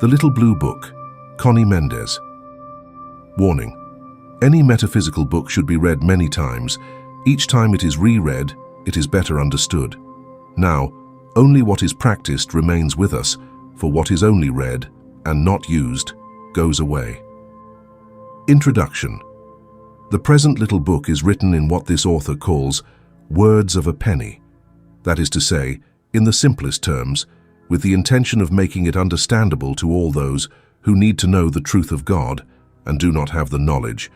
The Little Blue Book, Conny Mendez. Warning: any metaphysical book should be read many times. Each time it is reread, it is better understood. Now, only what is practiced remains with us, for what is only read and not used goes away. Introduction. The present little book is written in what this author calls words of a penny. That is to say, in the simplest terms, with the intention of making it understandable to all those who need to know the truth of God and do not have the knowledge,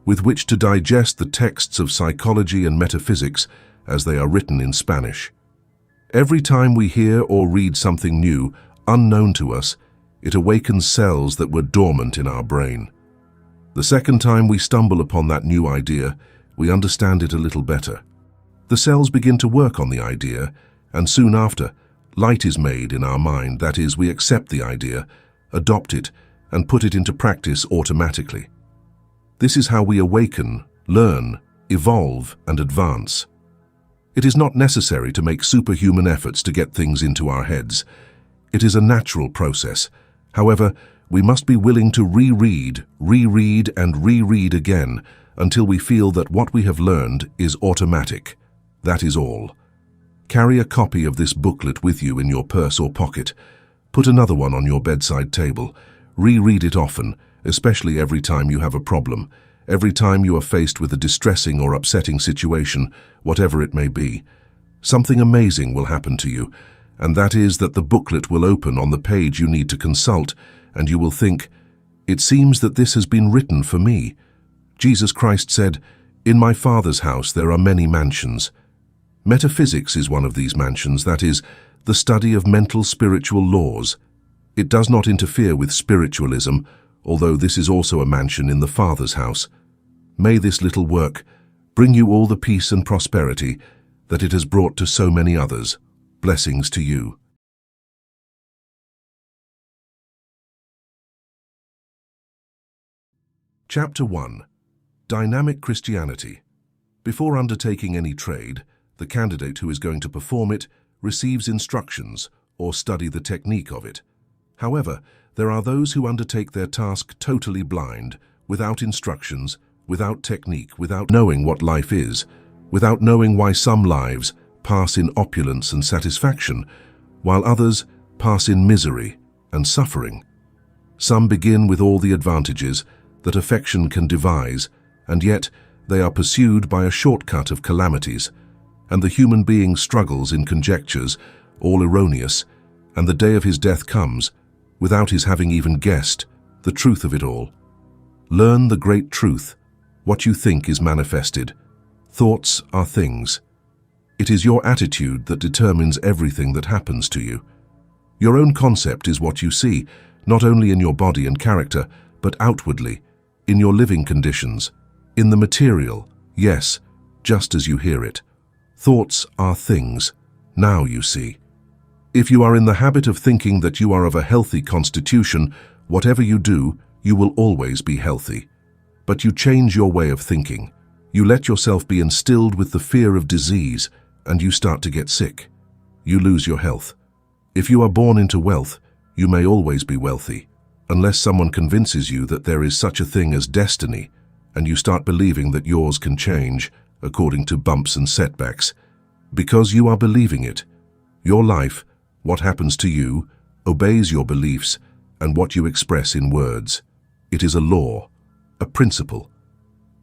with which to digest the texts of psychology and metaphysics as they are written in Spanish. Every time we hear or read something new, unknown to us, it awakens cells that were dormant in our brain. The second time we stumble upon that new idea, we understand it a little better. The cells begin to work on the idea, and soon after, light is made in our mind. That is, we accept the idea, adopt it, and put it into practice automatically. This is how we awaken, learn, evolve, and advance. It is not necessary to make superhuman efforts to get things into our heads. It is a natural process. However, we must be willing to reread, and reread again until we feel that what we have learned is automatic. That is all. Carry a copy of this booklet with you in your purse or pocket. Put another one on your bedside table. Reread it often, especially every time you have a problem, every time you are faced with a distressing or upsetting situation, whatever it may be. Something amazing will happen to you, and that is that the booklet will open on the page you need to consult, and you will think, "It seems that this has been written for me." Jesus Christ said, "In my Father's house there are many mansions." Metaphysics is one of these mansions, that is, the study of mental spiritual laws. It does not interfere with spiritualism, although this is also a mansion in the Father's house. May this little work bring you all the peace and prosperity that it has brought to so many others. Blessings to you. Chapter 1. Dynamic Christianity. Before undertaking any trade, the candidate who is going to perform it receives instructions or study the technique of it. However, there are those who undertake their task totally blind, without instructions, without technique, without knowing what life is, without knowing why some lives pass in opulence and satisfaction, while others pass in misery and suffering. Some begin with all the advantages that affection can devise, and yet they are pursued by a shortcut of calamities, and the human being struggles in conjectures, all erroneous, and the day of his death comes, without his having even guessed the truth of it all. Learn the great truth. What you think is manifested. Thoughts are things. It is your attitude that determines everything that happens to you. Your own concept is what you see, not only in your body and character, but outwardly, in your living conditions, in the material, yes, just as you hear it. Thoughts are things. Now you see. If you are in the habit of thinking that you are of a healthy constitution, whatever you do, you will always be healthy. But you change your way of thinking. You let yourself be instilled with the fear of disease, and you start to get sick. You lose your health. If you are born into wealth, you may always be wealthy, unless someone convinces you that there is such a thing as destiny, and you start believing that yours can change according to bumps and setbacks. Because you are believing it, your life, what happens to you, obeys your beliefs and what you express in words. It is a law, a principle.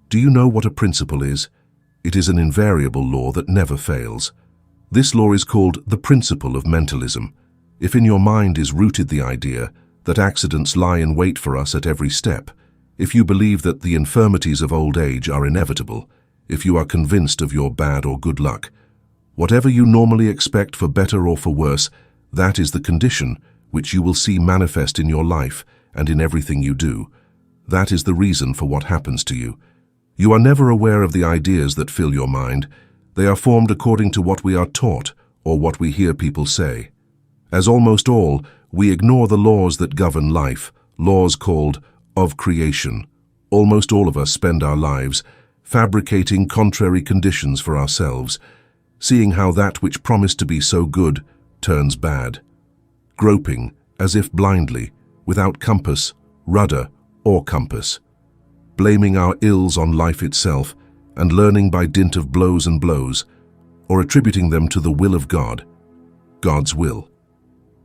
Do you know what a principle is? It is an invariable law that never fails. This law is called the principle of mentalism. If in your mind is rooted the idea that accidents lie in wait for us at every step, if you believe that the infirmities of old age are inevitable, if you are convinced of your bad or good luck, whatever you normally expect for better or for worse, that is the condition which you will see manifest in your life and in everything you do. That is the reason for what happens to you. You are never aware of the ideas that fill your mind. They are formed according to what we are taught or what we hear people say. As almost all, we ignore the laws that govern life, laws called of creation. Almost all of us spend our lives fabricating contrary conditions for ourselves, seeing how that which promised to be so good turns bad, groping, as if blindly, without compass, rudder, or compass, blaming our ills on life itself and learning by dint of blows and blows, or attributing them to the will of God, God's will.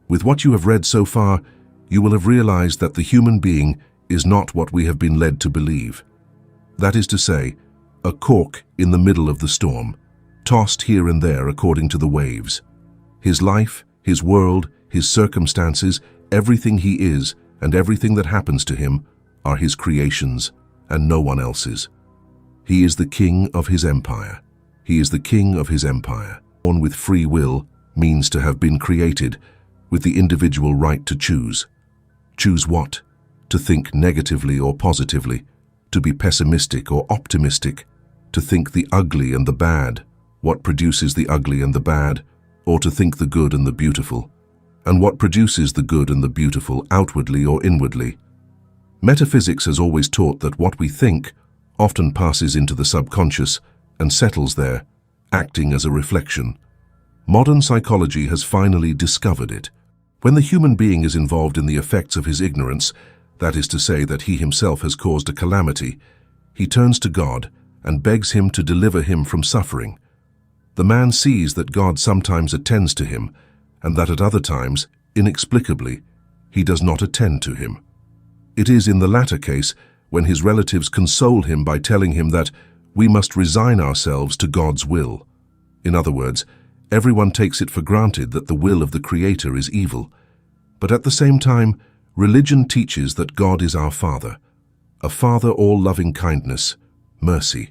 With what you have read so far, you will have realized that the human being is not what we have been led to believe. That is to say, a cork in the middle of the storm, tossed here and there according to the waves. His life, his world, his circumstances, everything he is and everything that happens to him are his creations and no one else's. He is the king of his empire. He is the king of his empire. Born with free will means to have been created with the individual right to choose. Choose what? To think negatively or positively, to be pessimistic or optimistic, to think the ugly and the bad, what produces the ugly and the bad, or to think the good and the beautiful, and what produces the good and the beautiful outwardly or inwardly. Metaphysics has always taught that what we think often passes into the subconscious and settles there, acting as a reflection. Modern psychology has finally discovered it. When the human being is involved in the effects of his ignorance, that is to say that he himself has caused a calamity, he turns to God and begs him to deliver him from suffering. The man sees that God sometimes attends to him, and that at other times, inexplicably, he does not attend to him. It is in the latter case when his relatives console him by telling him that we must resign ourselves to God's will. In other words, everyone takes it for granted that the will of the Creator is evil. But at the same time, religion teaches that God is our Father, a Father all loving kindness, mercy.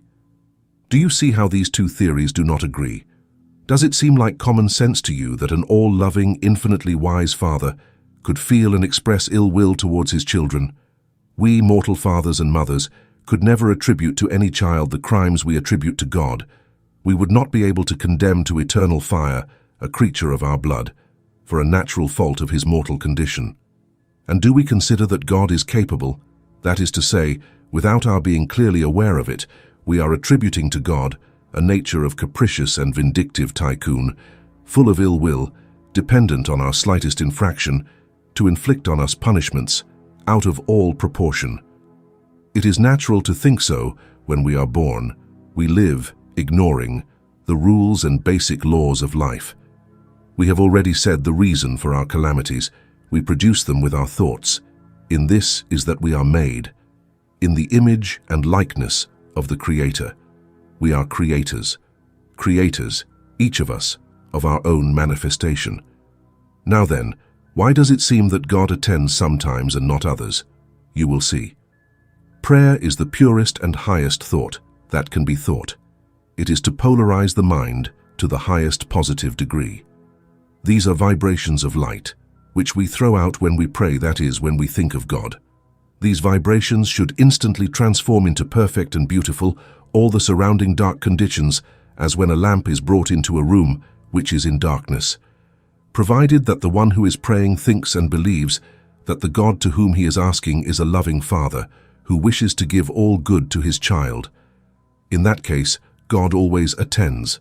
Do you see how these two theories do not agree? Does it seem like common sense to you that an all-loving, infinitely wise Father could feel and express ill will towards his children? We, mortal fathers and mothers, could never attribute to any child the crimes we attribute to God. We would not be able to condemn to eternal fire a creature of our blood for a natural fault of his mortal condition. And do we consider that God is capable, that is to say, without our being clearly aware of it, we are attributing to God a nature of capricious and vindictive tycoon, full of ill will, dependent on our slightest infraction, to inflict on us punishments out of all proportion. It is natural to think so when we are born. We live ignoring the rules and basic laws of life. We have already said the reason for our calamities. We produce them with our thoughts. In this is that we are made in the image and likeness of the Creator. We are creators, each of us, of our own manifestation. Now then, why does it seem that God attends sometimes and not others? You will see. Prayer is the purest and highest thought that can be thought. It is to polarize the mind to the highest positive degree. These are vibrations of light, which we throw out when we pray, that is, when we think of God. These vibrations should instantly transform into perfect and beautiful all the surrounding dark conditions, as when a lamp is brought into a room which is in darkness. Provided that the one who is praying thinks and believes that the God to whom he is asking is a loving Father who wishes to give all good to his child. In that case, God always attends.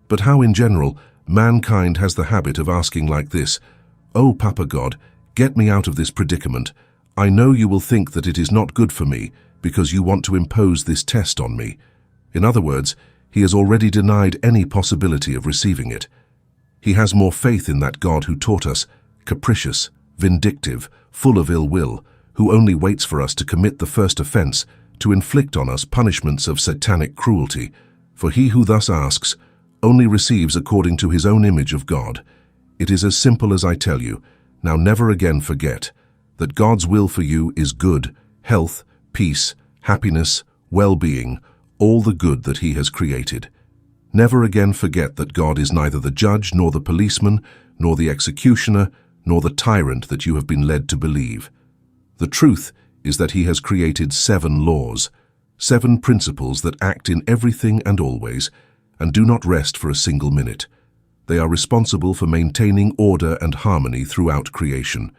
But how in general, mankind has the habit of asking like this: "Oh, Papa God, get me out of this predicament. I know you will think that it is not good for me because you want to impose this test on me." In other words, he has already denied any possibility of receiving it. He has more faith in that God who taught us, capricious, vindictive, full of ill will, who only waits for us to commit the first offense to inflict on us punishments of satanic cruelty. For he who thus asks only receives according to his own image of God. It is as simple as I tell you. Now never again forget that God's will for you is good, health, peace, happiness, well-being, all the good that he has created. Never again forget that God is neither the judge nor the policeman, nor the executioner, nor the tyrant that you have been led to believe. The truth is that he has created 7 laws, 7 principles that act in everything and always, and do not rest for a single minute. They are responsible for maintaining order and harmony throughout creation.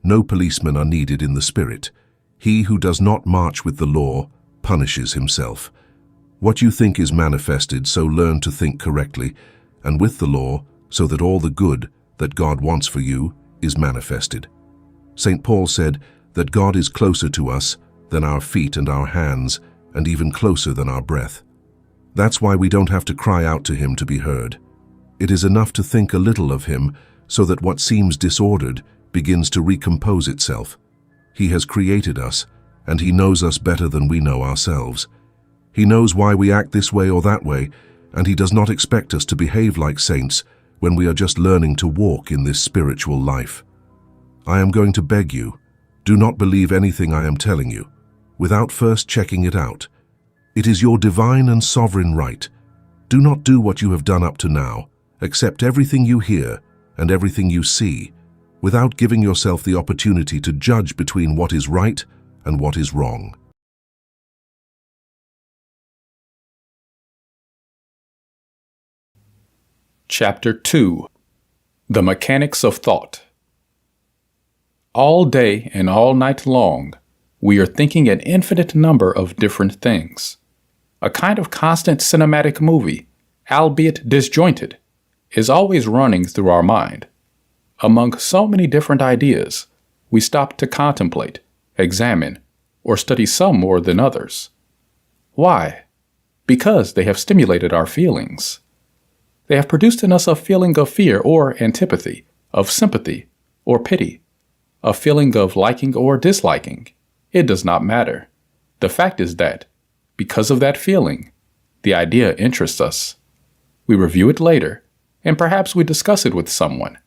No policemen are needed in the spirit. He who does not march with the law punishes himself. What you think is manifested, so learn to think correctly, and with the law, so that all the good that God wants for you is manifested. St. Paul said that God is closer to us than our feet and our hands, and even closer than our breath. That's why we don't have to cry out to Him to be heard. It is enough to think a little of Him so that what seems disordered begins to recompose itself. He has created us, and He knows us better than we know ourselves. He knows why we act this way or that way, and He does not expect us to behave like saints when we are just learning to walk in this spiritual life. I am going to beg you, do not believe anything I am telling you, without first checking it out. It is your divine and sovereign right. Do not do what you have done up to now. Accept everything you hear and everything you see, without giving yourself the opportunity to judge between what is right and what is wrong. Chapter 2. The Mechanics of Thought. All day and all night long, we are thinking an infinite number of different things. A kind of constant cinematic movie, albeit disjointed, is always running through our mind. Among so many different ideas, we stop to contemplate, examine, or study some more than others. Why? Because they have stimulated our feelings. They have produced in us a feeling of fear or antipathy, of sympathy or pity, a feeling of liking or disliking. It does not matter. The fact is that, because of that feeling, the idea interests us. We review it later, and perhaps we discuss it with someone.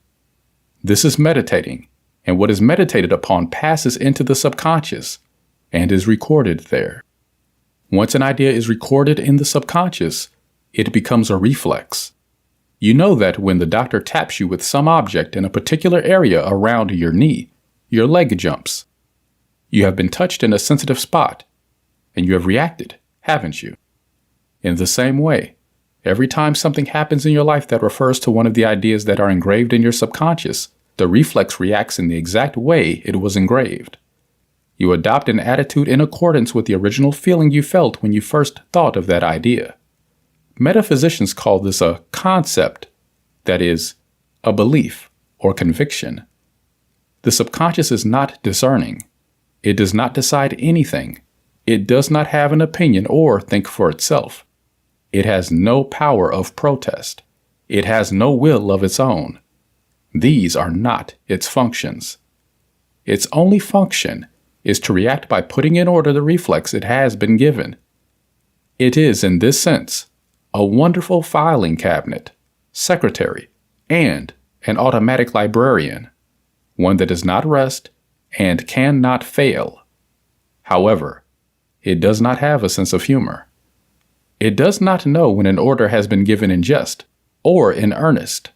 This is meditating, and what is meditated upon passes into the subconscious and is recorded there. Once an idea is recorded in the subconscious, it becomes a reflex. You know that when the doctor taps you with some object in a particular area around your knee, your leg jumps. You have been touched in a sensitive spot, and you have reacted, haven't you? In the same way, every time something happens in your life that refers to one of the ideas that are engraved in your subconscious, the reflex reacts in the exact way it was engraved. You adopt an attitude in accordance with the original feeling you felt when you first thought of that idea. Metaphysicians call this a concept, that is, a belief or conviction. The subconscious is not discerning. It does not decide anything. It does not have an opinion or think for itself. It has no power of protest. It has no will of its own. These are not its functions. Its only function is to react by putting in order the reflex it has been given. It is, in this sense, a wonderful filing cabinet, secretary, and an automatic librarian, one that does not rest and cannot fail. However, it does not have a sense of humor. It does not know when an order has been given in jest or in earnest.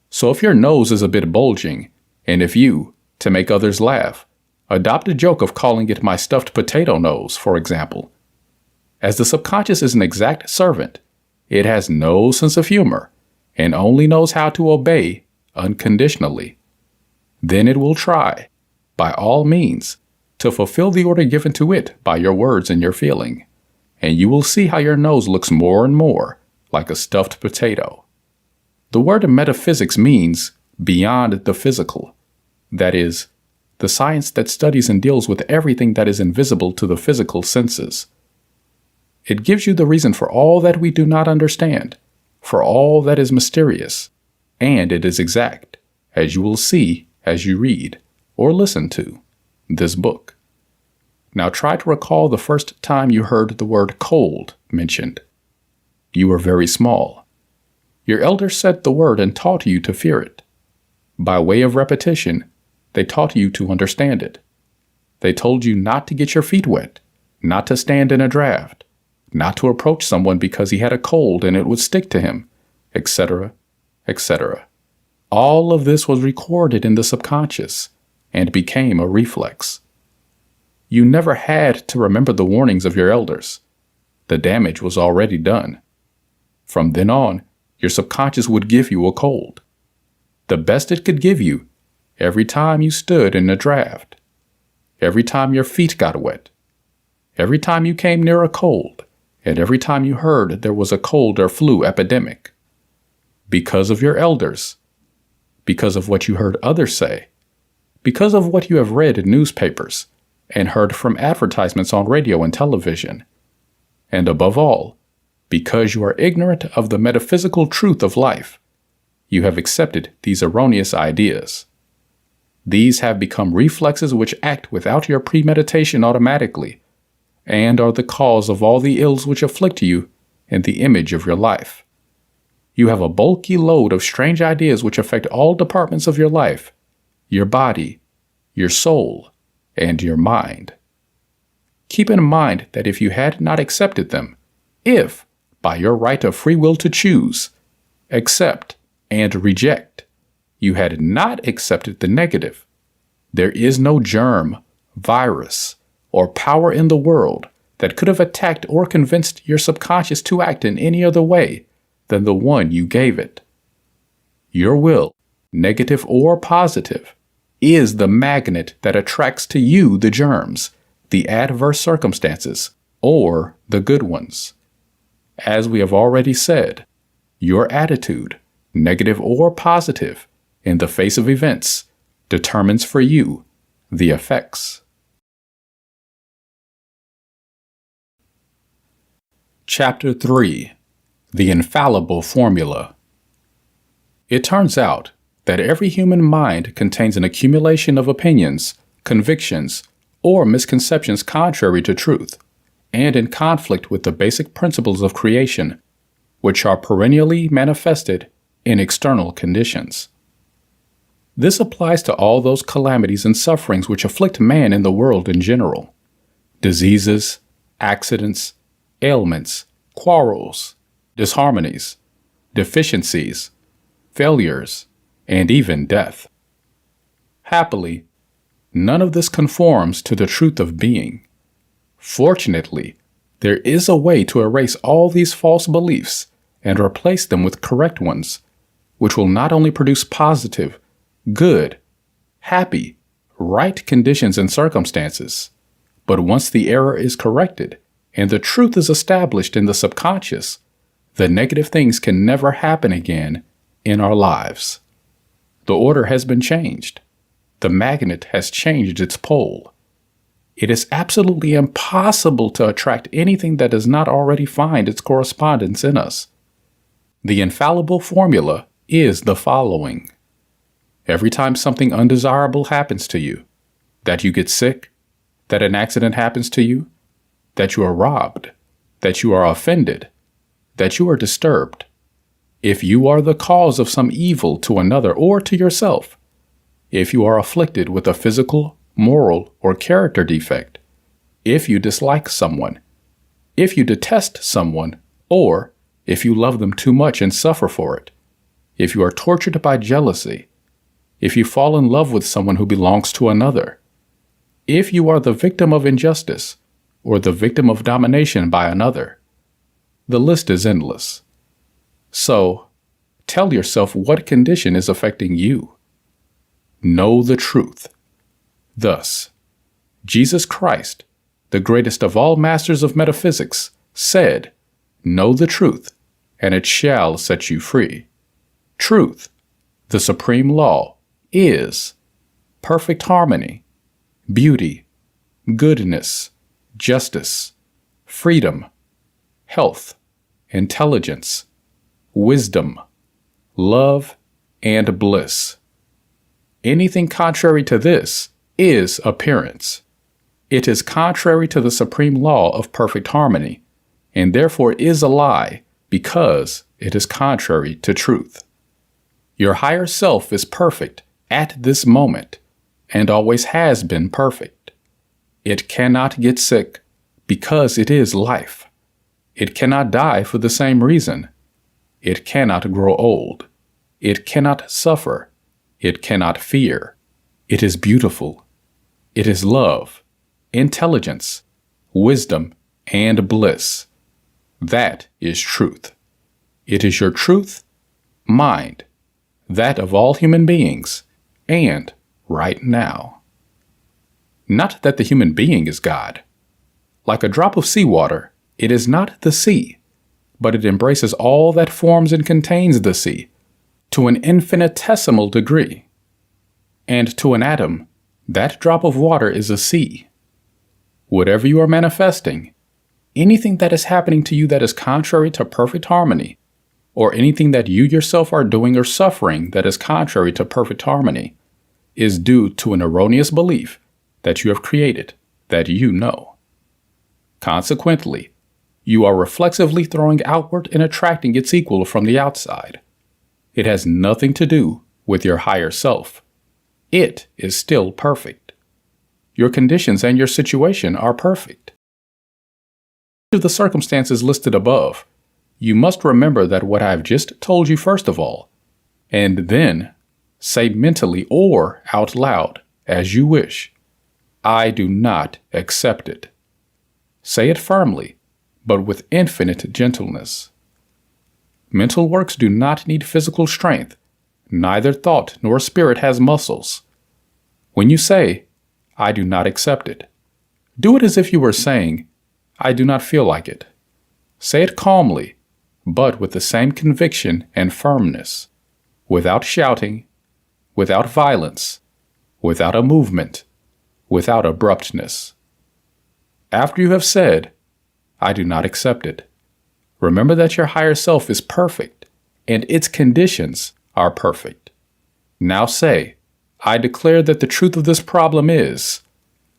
So if your nose is a bit bulging, and if you, to make others laugh, adopt a joke of calling it my stuffed potato nose, for example, as the subconscious is an exact servant, it has no sense of humor and only knows how to obey unconditionally. Then it will try, by all means, to fulfill the order given to it by your words and your feeling, and you will see how your nose looks more and more like a stuffed potato. The word metaphysics means beyond the physical, that is, the science that studies and deals with everything that is invisible to the physical senses. It gives you the reason for all that we do not understand, for all that is mysterious, and it is exact, as you will see as you read, or listen to, this book. Now try to recall the first time you heard the word cold mentioned. You were very small. Your elders said the word and taught you to fear it. By way of repetition, they taught you to understand it. They told you not to get your feet wet, not to stand in a draft, not to approach someone because he had a cold and it would stick to him, etc., etc. All of this was recorded in the subconscious and became a reflex. You never had to remember the warnings of your elders. The damage was already done. From then on, your subconscious would give you a cold. The best it could give you every time you stood in a draft, every time your feet got wet, every time you came near a cold, and every time you heard there was a cold or flu epidemic. Because of your elders, because of what you heard others say, because of what you have read in newspapers and heard from advertisements on radio and television. And above all, because you are ignorant of the metaphysical truth of life, you have accepted these erroneous ideas. These have become reflexes which act without your premeditation automatically, and are the cause of all the ills which afflict you in the image of your life. You have a bulky load of strange ideas which affect all departments of your life, your body, your soul, and your mind. Keep in mind that if you had not accepted them, if, by your right of free will to choose, accept, and reject, you had not accepted the negative, there is no germ, virus, or power in the world that could have attacked or convinced your subconscious to act in any other way than the one you gave it. Your will, negative or positive, is the magnet that attracts to you the germs, the adverse circumstances, or the good ones. As we have already said, your attitude, negative or positive, in the face of events, determines for you the effects. Chapter 3. The Infallible Formula. It turns out that every human mind contains an accumulation of opinions, convictions, or misconceptions contrary to truth, and in conflict with the basic principles of creation, which are perennially manifested in external conditions. This applies to all those calamities and sufferings which afflict man in the world in general: diseases, accidents, ailments, quarrels, disharmonies, deficiencies, failures, and even death. Happily, none of this conforms to the truth of being. Fortunately, there is a way to erase all these false beliefs and replace them with correct ones, which will not only produce positive, good, happy, right conditions and circumstances, but once the error is corrected and the truth is established in the subconscious, the negative things can never happen again in our lives. The order has been changed. The magnet has changed its pole. It is absolutely impossible to attract anything that does not already find its correspondence in us. The infallible formula is the following. Every time something undesirable happens to you, that you get sick, that an accident happens to you, that you are robbed, that you are offended, that you are disturbed, if you are the cause of some evil to another or to yourself, if you are afflicted with a physical, moral, or character defect, if you dislike someone, if you detest someone, or if you love them too much and suffer for it, if you are tortured by jealousy, if you fall in love with someone who belongs to another, if you are the victim of injustice or the victim of domination by another, the list is endless. So, tell yourself what condition is affecting you. Know the truth. Thus, Jesus Christ, the greatest of all masters of metaphysics, said, "Know the truth, and it shall set you free." Truth, the supreme law, is perfect harmony, beauty, goodness, justice, freedom, health, intelligence, wisdom, love, and bliss. Anything contrary to this is appearance. It is contrary to the supreme law of perfect harmony, and therefore is a lie because it is contrary to truth. Your higher self is perfect at this moment and always has been perfect. It cannot get sick because it is life. It cannot die for the same reason. It cannot grow old. It cannot suffer. It cannot fear. It is beautiful. It is love, intelligence, wisdom, and bliss. That is truth. It is your truth, mind, that of all human beings, and right now. Not that the human being is God. Like a drop of seawater, it is not the sea, but it embraces all that forms and contains the sea to an infinitesimal degree. And to an atom, That drop of water is a sea. Whatever you are manifesting, anything that is happening to you that is contrary to perfect harmony, or anything that you yourself are doing or suffering that is contrary to perfect harmony, is due to an erroneous belief that you have created, that you know. Consequently, you are reflexively throwing outward and attracting its equal from the outside. It has nothing to do with your higher self. It is still perfect. Your conditions and your situation are perfect. To the circumstances listed above, you must remember that what I have just told you first of all, and then say mentally or out loud, as you wish, I do not accept it. Say it firmly, but with infinite gentleness. Mental works do not need physical strength. Neither thought nor spirit has muscles. When you say, I do not accept it, do it as if you were saying, I do not feel like it. Say it calmly, but with the same conviction and firmness, without shouting, without violence, without a movement, without abruptness. After you have said, I do not accept it, remember that your higher self is perfect and its conditions are perfect. Now say, I declare that the truth of this problem is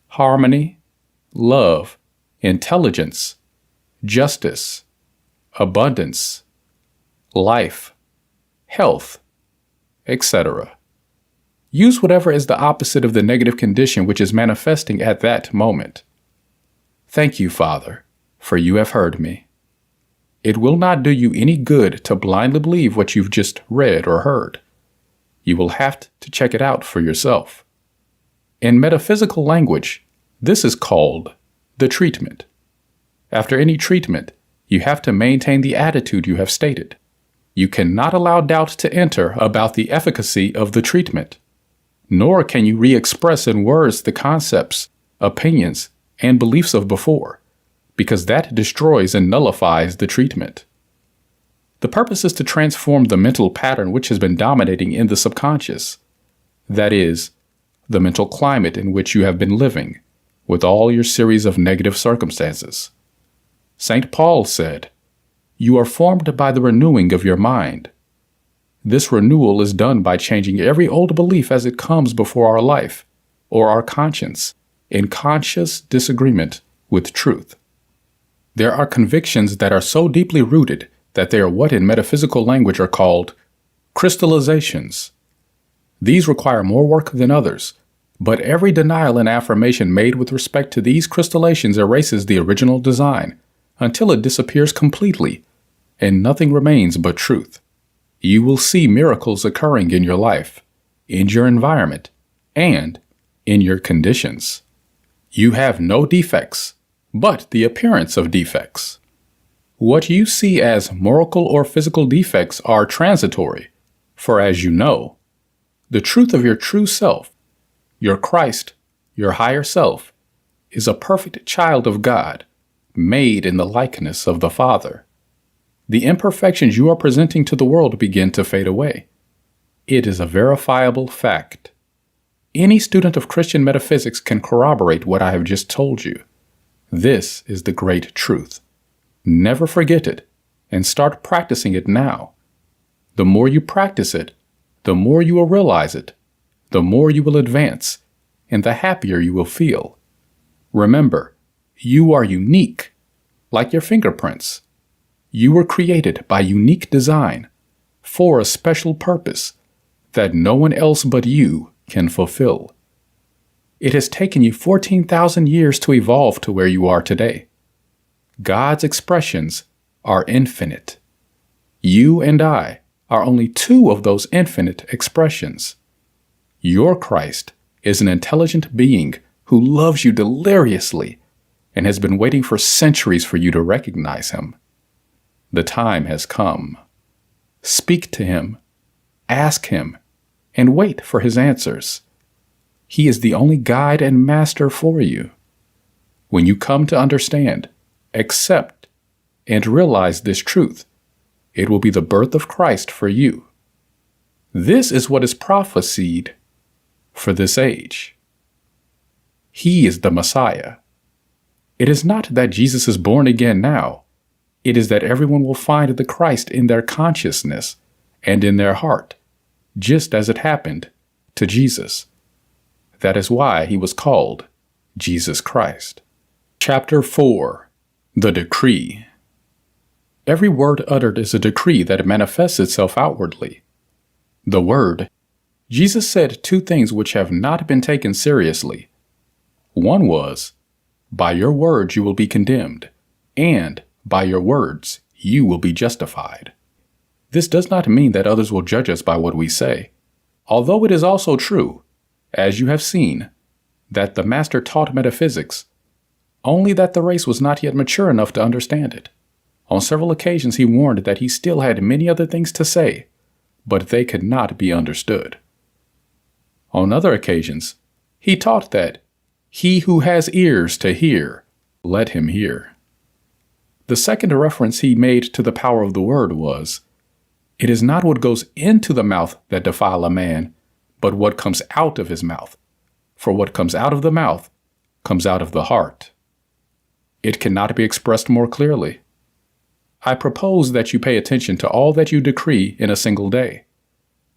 harmony, love, intelligence, justice, abundance, life, health, etc. Use whatever is the opposite of the negative condition which is manifesting at that moment. Thank you, Father, for you have heard me. It will not do you any good to blindly believe what you've just read or heard. You will have to check it out for yourself. In metaphysical language, this is called the treatment. After any treatment, you have to maintain the attitude you have stated. You cannot allow doubt to enter about the efficacy of the treatment, nor can you re-express in words the concepts, opinions, and beliefs of before, because that destroys and nullifies the treatment. The purpose is to transform the mental pattern which has been dominating in the subconscious, that is, the mental climate in which you have been living, with all your series of negative circumstances. St. Paul said, You are formed by the renewing of your mind. This renewal is done by changing every old belief as it comes before our life, or our conscience, in conscious disagreement with truth. There are convictions that are so deeply rooted that they are what in metaphysical language are called crystallizations. These require more work than others, but every denial and affirmation made with respect to these crystallizations erases the original design until it disappears completely, and nothing remains but truth. You will see miracles occurring in your life, in your environment, and in your conditions. You have no defects, but the appearance of defects. What you see as moral or physical defects are transitory, for as you know, the truth of your true self, your Christ, your higher self, is a perfect child of God, made in the likeness of the Father. The imperfections you are presenting to the world begin to fade away. It is a verifiable fact. Any student of Christian metaphysics can corroborate what I have just told you. This is the great truth. Never forget it, and start practicing it now. The more you practice it, the more you will realize it, the more you will advance, and the happier you will feel. Remember, you are unique, like your fingerprints. You were created by unique design, for a special purpose that no one else but you can fulfill. It has taken you 14,000 years to evolve to where you are today. God's expressions are infinite. You and I are only two of those infinite expressions. Your Christ is an intelligent being who loves you deliriously and has been waiting for centuries for you to recognize him. The time has come. Speak to him, ask him, and wait for his answers. He is the only guide and master for you. When you come to understand, accept, and realize this truth, it will be the birth of Christ for you. This is what is prophesied for this age. He is the Messiah. It is not that Jesus is born again now. It is that everyone will find the Christ in their consciousness and in their heart, just as it happened to Jesus. That is why he was called Jesus Christ. Chapter 4. The Decree. Every word uttered is a decree that manifests itself outwardly. The word. Jesus said two things which have not been taken seriously. One was, "By your words you will be condemned," and "By your words you will be justified." This does not mean that others will judge us by what we say, although it is also true, as you have seen, that the Master taught metaphysics, only that the race was not yet mature enough to understand it. On several occasions he warned that he still had many other things to say, but they could not be understood. On other occasions, he taught that he who has ears to hear, let him hear. The second reference he made to the power of the word was, "It is not what goes into the mouth that defile a man, but what comes out of his mouth. For what comes out of the mouth comes out of the heart." It cannot be expressed more clearly. I propose that you pay attention to all that you decree in a single day.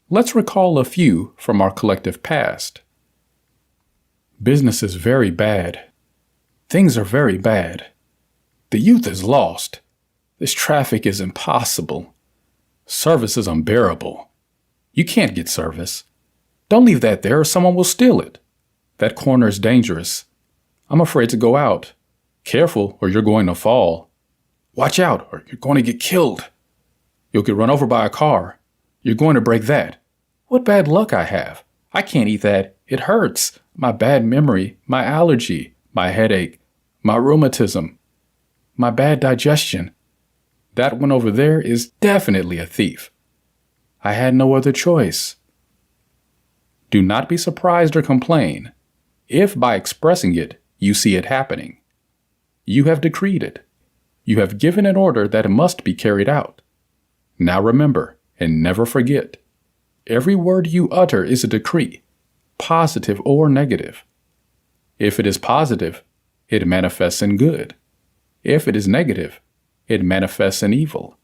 Let's recall a few from our collective past. Business is very bad. Things are very bad. The youth is lost. This traffic is impossible. Service is unbearable. You can't get service. Don't leave that there or someone will steal it. That corner is dangerous. I'm afraid to go out. Careful or you're going to fall. Watch out or you're going to get killed. You'll get run over by a car. You're going to break that. What bad luck I have. I can't eat that. It hurts. My bad memory, my allergy, my headache, my rheumatism, my bad digestion. That one over there is definitely a thief. I had no other choice. Do not be surprised or complain if by expressing it you see it happening. You have decreed it. You have given an order that must be carried out. Now remember and never forget, every word you utter is a decree, positive or negative. If it is positive, it manifests in good. If it is negative, it manifests in evil.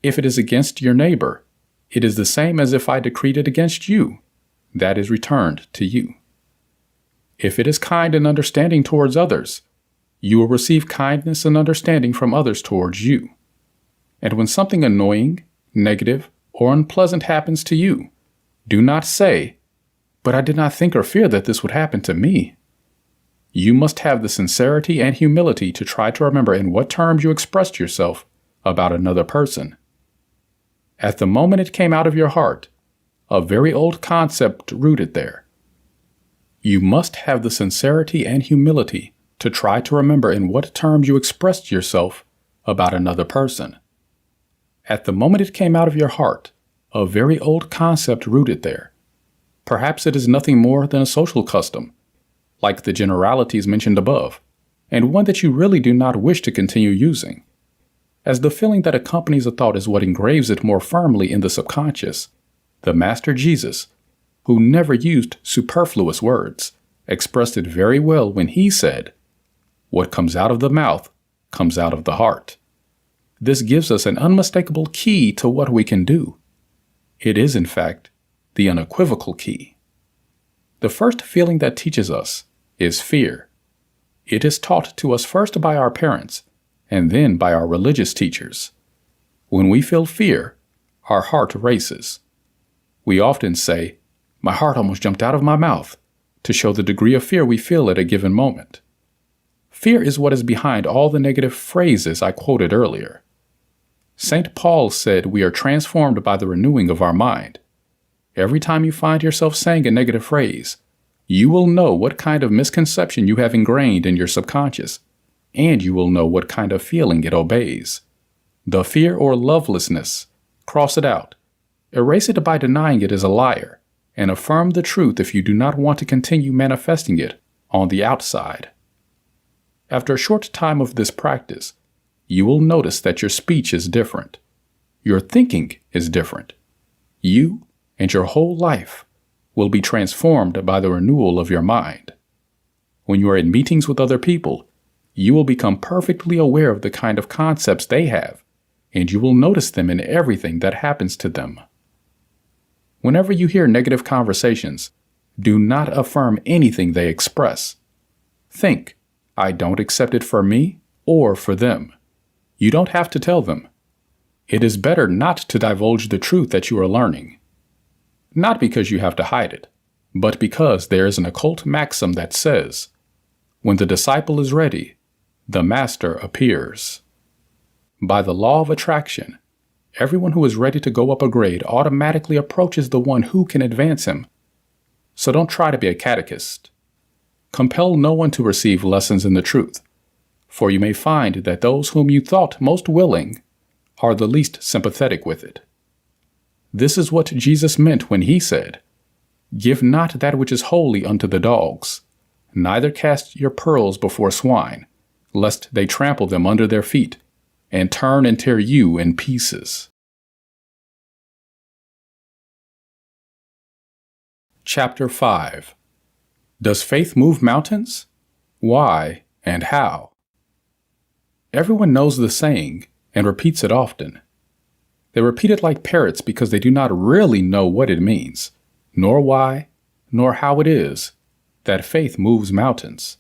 If it is against your neighbor, it is the same as if I decreed it against you. That is returned to you. If it is kind and understanding towards others, you will receive kindness and understanding from others towards you. And when something annoying, negative, or unpleasant happens to you, do not say, "But I did not think or fear that this would happen to me." You must have the sincerity and humility to try to remember in what terms you expressed yourself about another person. At the moment it came out of your heart, a very old concept rooted there. You must have the sincerity and humility to try to remember in what terms you expressed yourself about another person. At the moment it came out of your heart, a very old concept rooted there. Perhaps it is nothing more than a social custom, like the generalities mentioned above, and one that you really do not wish to continue using, as the feeling that accompanies a thought is what engraves it more firmly in the subconscious. The Master Jesus, who never used superfluous words, expressed it very well when he said, "What comes out of the mouth comes out of the heart." This gives us an unmistakable key to what we can do. It is, in fact, the unequivocal key. The first feeling that teaches us is fear. It is taught to us first by our parents and then by our religious teachers. When we feel fear, our heart races. We often say, "My heart almost jumped out of my mouth," to show the degree of fear we feel at a given moment. Fear is what is behind all the negative phrases I quoted earlier. St. Paul said we are transformed by the renewing of our mind. Every time you find yourself saying a negative phrase, you will know what kind of misconception you have ingrained in your subconscious, and you will know what kind of feeling it obeys. The fear or lovelessness, cross it out. Erase it by denying it as a liar, and affirm the truth if you do not want to continue manifesting it on the outside. After a short time of this practice, you will notice that your speech is different. Your thinking is different. You and your whole life will be transformed by the renewal of your mind. When you are in meetings with other people, you will become perfectly aware of the kind of concepts they have, and you will notice them in everything that happens to them. Whenever you hear negative conversations, do not affirm anything they express. Think, I don't accept it for me or for them. You don't have to tell them. It is better not to divulge the truth that you are learning. Not because you have to hide it, but because there is an occult maxim that says, when the disciple is ready, the master appears. By the law of attraction, everyone who is ready to go up a grade automatically approaches the one who can advance him. So don't try to be a catechist. Compel no one to receive lessons in the truth, for you may find that those whom you thought most willing are the least sympathetic with it. This is what Jesus meant when he said, "Give not that which is holy unto the dogs, neither cast your pearls before swine, lest they trample them under their feet, and turn and tear you in pieces." Chapter 5. Does faith move mountains? Why and how? Everyone knows the saying and repeats it often. They repeat it like parrots because they do not really know what it means, nor why, nor how it is that faith moves mountains.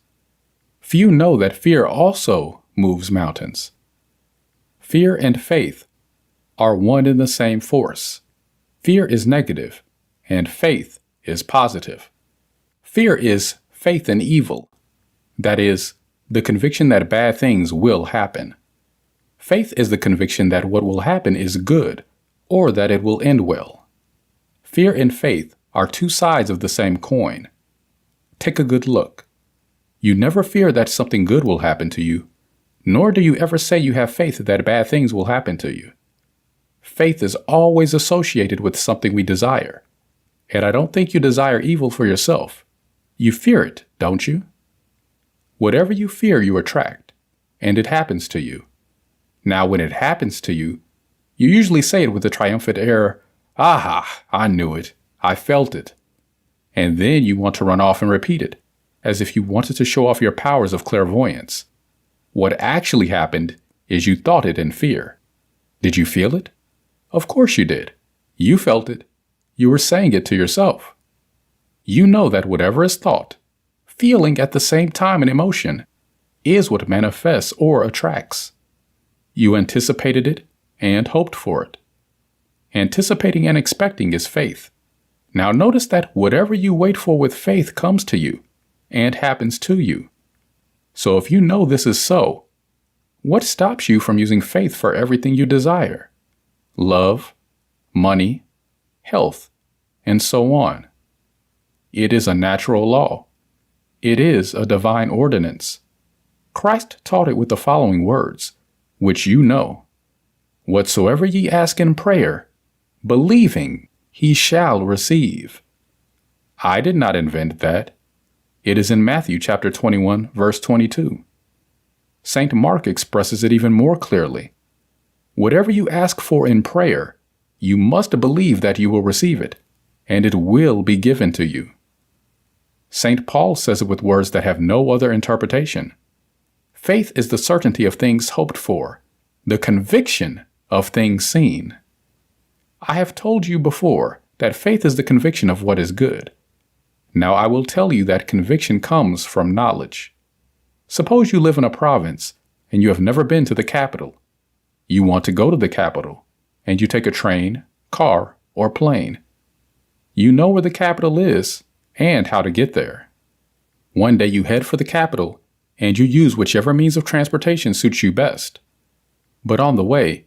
Few know that fear also moves mountains. Fear and faith are one and the same force. Fear is negative, and faith is positive. Fear is faith in evil, that is, the conviction that bad things will happen. Faith is the conviction that what will happen is good, or that it will end well. Fear and faith are two sides of the same coin. Take a good look. You never fear that something good will happen to you, nor do you ever say you have faith that bad things will happen to you. Faith is always associated with something we desire, and I don't think you desire evil for yourself. You fear it, don't you? Whatever you fear, you attract, and it happens to you. Now, when it happens to you, you usually say it with a triumphant air, "Aha, I knew it. I felt it." And then you want to run off and repeat it, as if you wanted to show off your powers of clairvoyance. What actually happened is you thought it in fear. Did you feel it? Of course you did. You felt it. You were saying it to yourself. You know that whatever is thought, feeling at the same time an emotion, is what manifests or attracts. You anticipated it and hoped for it. Anticipating and expecting is faith. Now notice that whatever you wait for with faith comes to you and happens to you. So if you know this is so, what stops you from using faith for everything you desire? Love, money, health, and so on. It is a natural law. It is a divine ordinance. Christ taught it with the following words, which you know. Whatsoever ye ask in prayer, believing, he shall receive. I did not invent that. It is in Matthew chapter 21, verse 22. St. Mark expresses it even more clearly. Whatever you ask for in prayer, you must believe that you will receive it, and it will be given to you. St. Paul says it with words that have no other interpretation. Faith is the certainty of things hoped for, the conviction of things seen. I have told you before that faith is the conviction of what is good. Now I will tell you that conviction comes from knowledge. Suppose you live in a province and you have never been to the capital. You want to go to the capital, and you take a train, car, or plane. You know where the capital is and how to get there. One day you head for the capital, and you use whichever means of transportation suits you best. But on the way,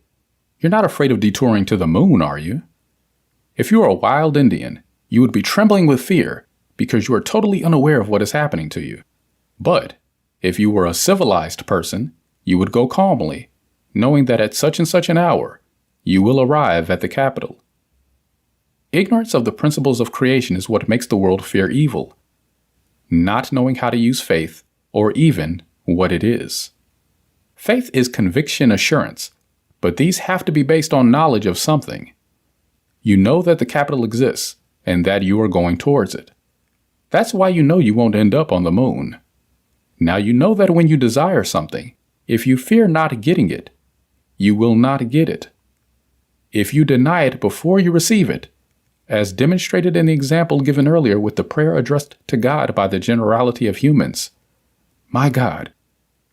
you're not afraid of detouring to the moon, are you? If you were a wild Indian, you would be trembling with fear because you are totally unaware of what is happening to you. But if you were a civilized person, you would go calmly, knowing that at such and such an hour, you will arrive at the capital. Ignorance of the principles of creation is what makes the world fear evil, not knowing how to use faith or even what it is. Faith is conviction assurance, but these have to be based on knowledge of something. You know that the capital exists and that you are going towards it. That's why you know you won't end up on the moon. Now you know that when you desire something, if you fear not getting it, you will not get it. If you deny it before you receive it, as demonstrated in the example given earlier with the prayer addressed to God by the generality of humans, "My God,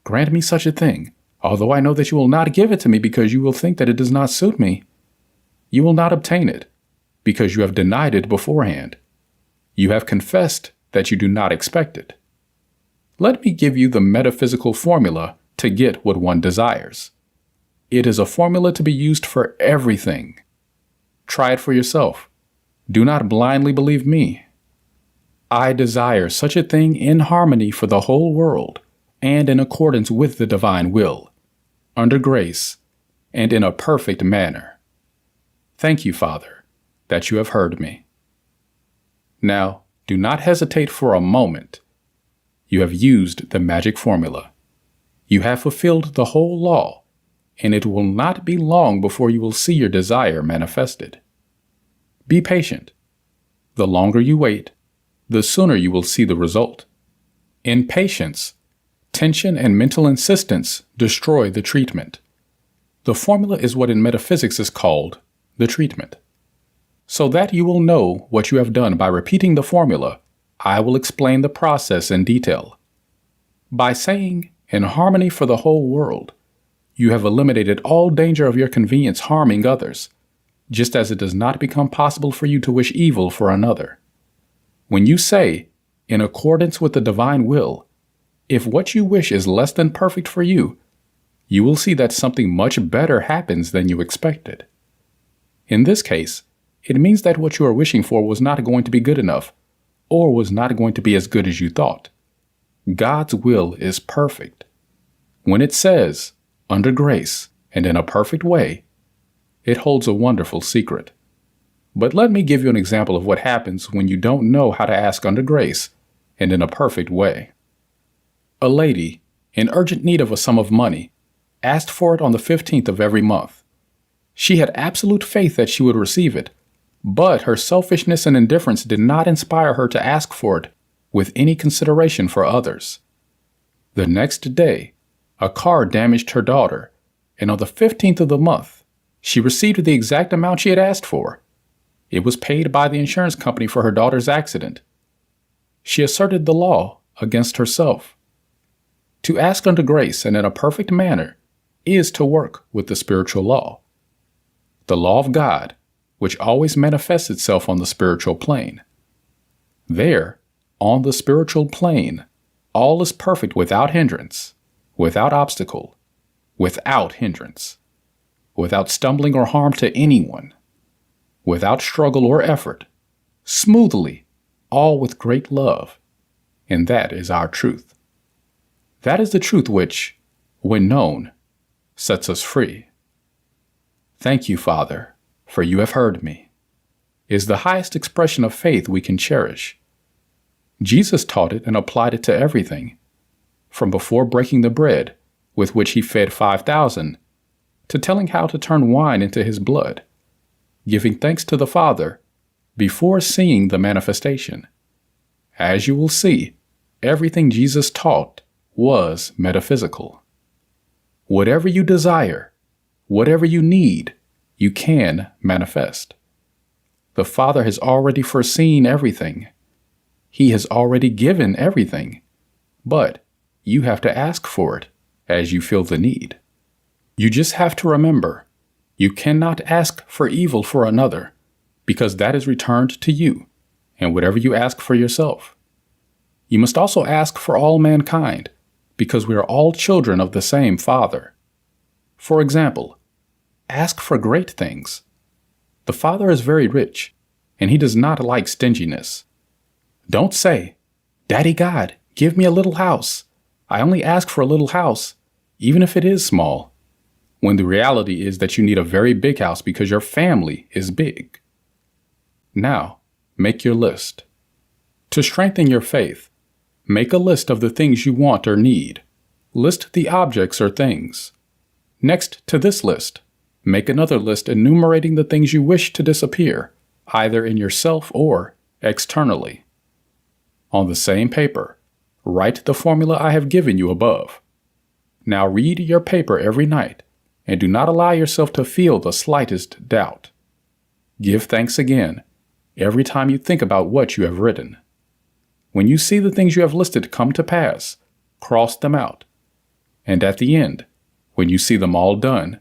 grant me such a thing, although I know that you will not give it to me because you will think that it does not suit me," you will not obtain it because you have denied it beforehand. You have confessed that you do not expect it. Let me give you the metaphysical formula to get what one desires. It is a formula to be used for everything. Try it for yourself. Do not blindly believe me. I desire such a thing in harmony for the whole world and in accordance with the divine will, under grace, and in a perfect manner. Thank you, Father, that you have heard me. Now, do not hesitate for a moment. You have used the magic formula. You have fulfilled the whole law, and it will not be long before you will see your desire manifested. Be patient. The longer you wait, the sooner you will see the result. In patience, tension and mental insistence destroy the treatment. The formula is what in metaphysics is called the treatment. So that you will know what you have done by repeating the formula, I will explain the process in detail. By saying, "in harmony for the whole world," you have eliminated all danger of your convenience harming others, just as it does not become possible for you to wish evil for another. When you say, "in accordance with the divine will," if what you wish is less than perfect for you, you will see that something much better happens than you expected. In this case, it means that what you are wishing for was not going to be good enough, or was not going to be as good as you thought. God's will is perfect. When it says, "under grace and in a perfect way," it holds a wonderful secret. But let me give you an example of what happens when you don't know how to ask under grace and in a perfect way. A lady, in urgent need of a sum of money, asked for it on the 15th of every month. She had absolute faith that she would receive it, but her selfishness and indifference did not inspire her to ask for it with any consideration for others. The next day, a car damaged her daughter, and on the 15th of the month, she received the exact amount she had asked for. It was paid by the insurance company for her daughter's accident. She asserted the law against herself. To ask under grace and in a perfect manner is to work with the spiritual law. The law of God, which always manifests itself on the spiritual plane. There, on the spiritual plane, all is perfect without hindrance, without obstacle, without hindrance, without stumbling or harm to anyone, without struggle or effort, smoothly, all with great love. And that is our truth. That is the truth which, when known, sets us free. Thank you, Father, for you have heard me, is the highest expression of faith we can cherish. Jesus taught it and applied it to everything, from before breaking the bread, with which he fed 5,000, to telling how to turn wine into his blood, giving thanks to the Father before seeing the manifestation. As you will see, everything Jesus taught was metaphysical. Whatever you desire, whatever you need, you can manifest. The Father has already foreseen everything. He has already given everything, but you have to ask for it as you feel the need. You just have to remember, you cannot ask for evil for another, because that is returned to you, and whatever you ask for yourself. You must also ask for all mankind, because we are all children of the same Father. For example, ask for great things. The Father is very rich, and he does not like stinginess. Don't say, "Daddy God, give me a little house. I only ask for a little house, even if it is small," when the reality is that you need a very big house because your family is big. Now, make your list. To strengthen your faith, make a list of the things you want or need. List the objects or things. Next to this list, make another list enumerating the things you wish to disappear, either in yourself or externally. On the same paper, Write the formula I have given you above. Now read your paper every night, and do not allow yourself to feel the slightest doubt. Give thanks again every time you think about what you have written. When you see the things you have listed come to pass, cross them out. And at the end, when you see them all done,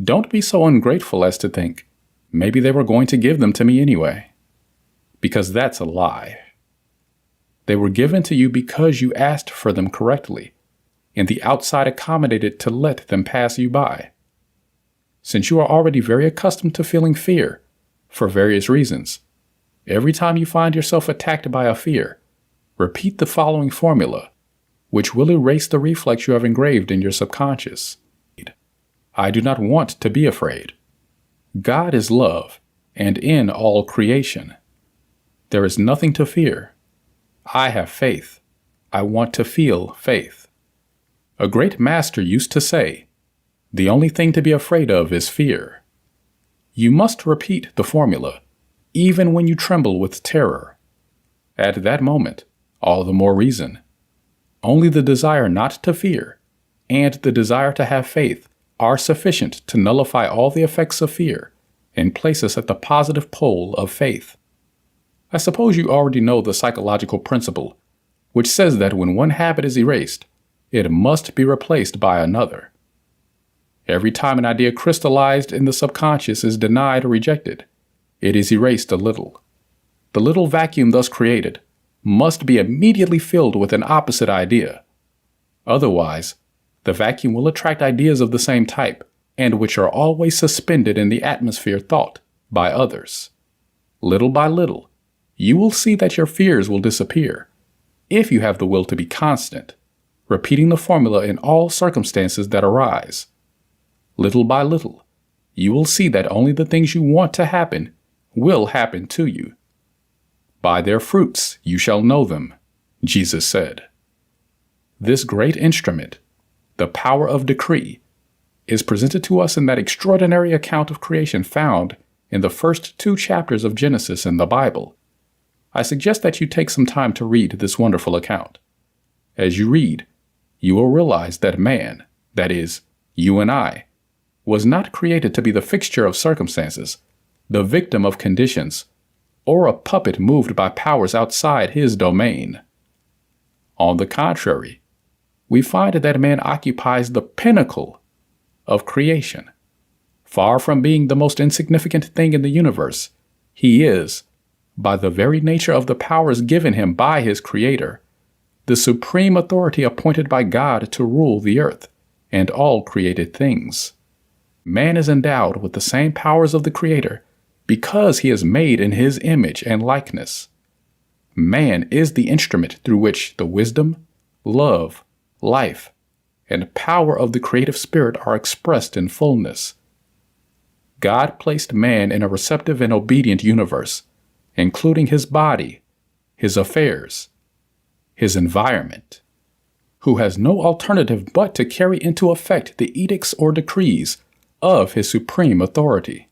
don't be so ungrateful as to think, maybe they were going to give them to me anyway. Because that's a lie. They were given to you because you asked for them correctly, and the outside accommodated to let them pass you by. Since you are already very accustomed to feeling fear, for various reasons, every time you find yourself attacked by a fear, repeat the following formula, which will erase the reflex you have engraved in your subconscious. I do not want to be afraid. God is love, and in all creation. There is nothing to fear. I have faith. I want to feel faith. A great master used to say, the only thing to be afraid of is fear. You must repeat the formula, even when you tremble with terror. At that moment, all the more reason. Only the desire not to fear and the desire to have faith are sufficient to nullify all the effects of fear and place us at the positive pole of faith. I suppose you already know the psychological principle, which says that when one habit is erased, it must be replaced by another. Every time an idea crystallized in the subconscious is denied or rejected, it is erased a little. The little vacuum thus created must be immediately filled with an opposite idea. Otherwise, the vacuum will attract ideas of the same type and which are always suspended in the atmosphere thought by others. Little by little, you will see that your fears will disappear if you have the will to be constant, repeating the formula in all circumstances that arise. Little by little, you will see that only the things you want to happen will happen to you. By their fruits you shall know them, Jesus said. This great instrument, the power of decree, is presented to us in that extraordinary account of creation found in the first 2 chapters of Genesis in the Bible. I suggest that you take some time to read this wonderful account. As you read, you will realize that man, that is, you and I, was not created to be the fixture of circumstances, the victim of conditions, or a puppet moved by powers outside his domain. On the contrary, we find that man occupies the pinnacle of creation. Far from being the most insignificant thing in the universe, he is, by the very nature of the powers given him by his Creator, the supreme authority appointed by God to rule the earth and all created things. Man is endowed with the same powers of the Creator because he is made in his image and likeness. Man is the instrument through which the wisdom, love, life, and power of the creative spirit are expressed in fullness. God placed man in a receptive and obedient universe, including his body, his affairs, his environment, who has no alternative but to carry into effect the edicts or decrees of his supreme authority.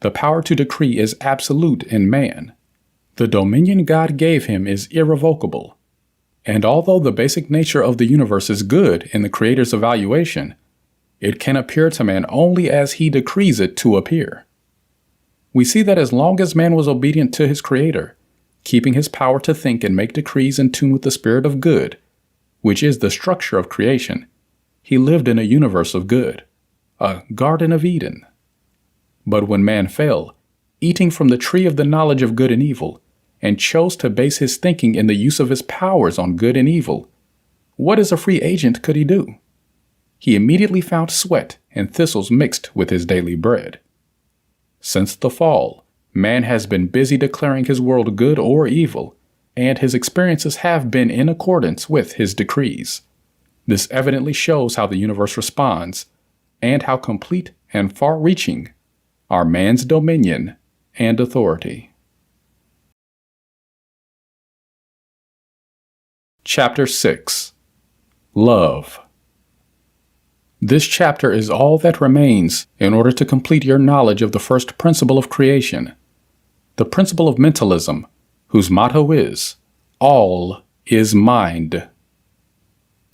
The power to decree is absolute in man. The dominion God gave him is irrevocable. And although the basic nature of the universe is good in the Creator's evaluation, it can appear to man only as he decrees it to appear. We see that as long as man was obedient to his Creator, keeping his power to think and make decrees in tune with the spirit of good, which is the structure of creation, he lived in a universe of good, a Garden of Eden. But when man fell, eating from the tree of the knowledge of good and evil, and chose to base his thinking in the use of his powers on good and evil, what as a free agent could he do? He immediately found sweat and thistles mixed with his daily bread. Since the fall, man has been busy declaring his world good or evil, and his experiences have been in accordance with his decrees. This evidently shows how the universe responds, and how complete and far-reaching are man's dominion and authority. Chapter 6. Love. This chapter is all that remains in order to complete your knowledge of the first principle of creation, the principle of mentalism, whose motto is, all is mind.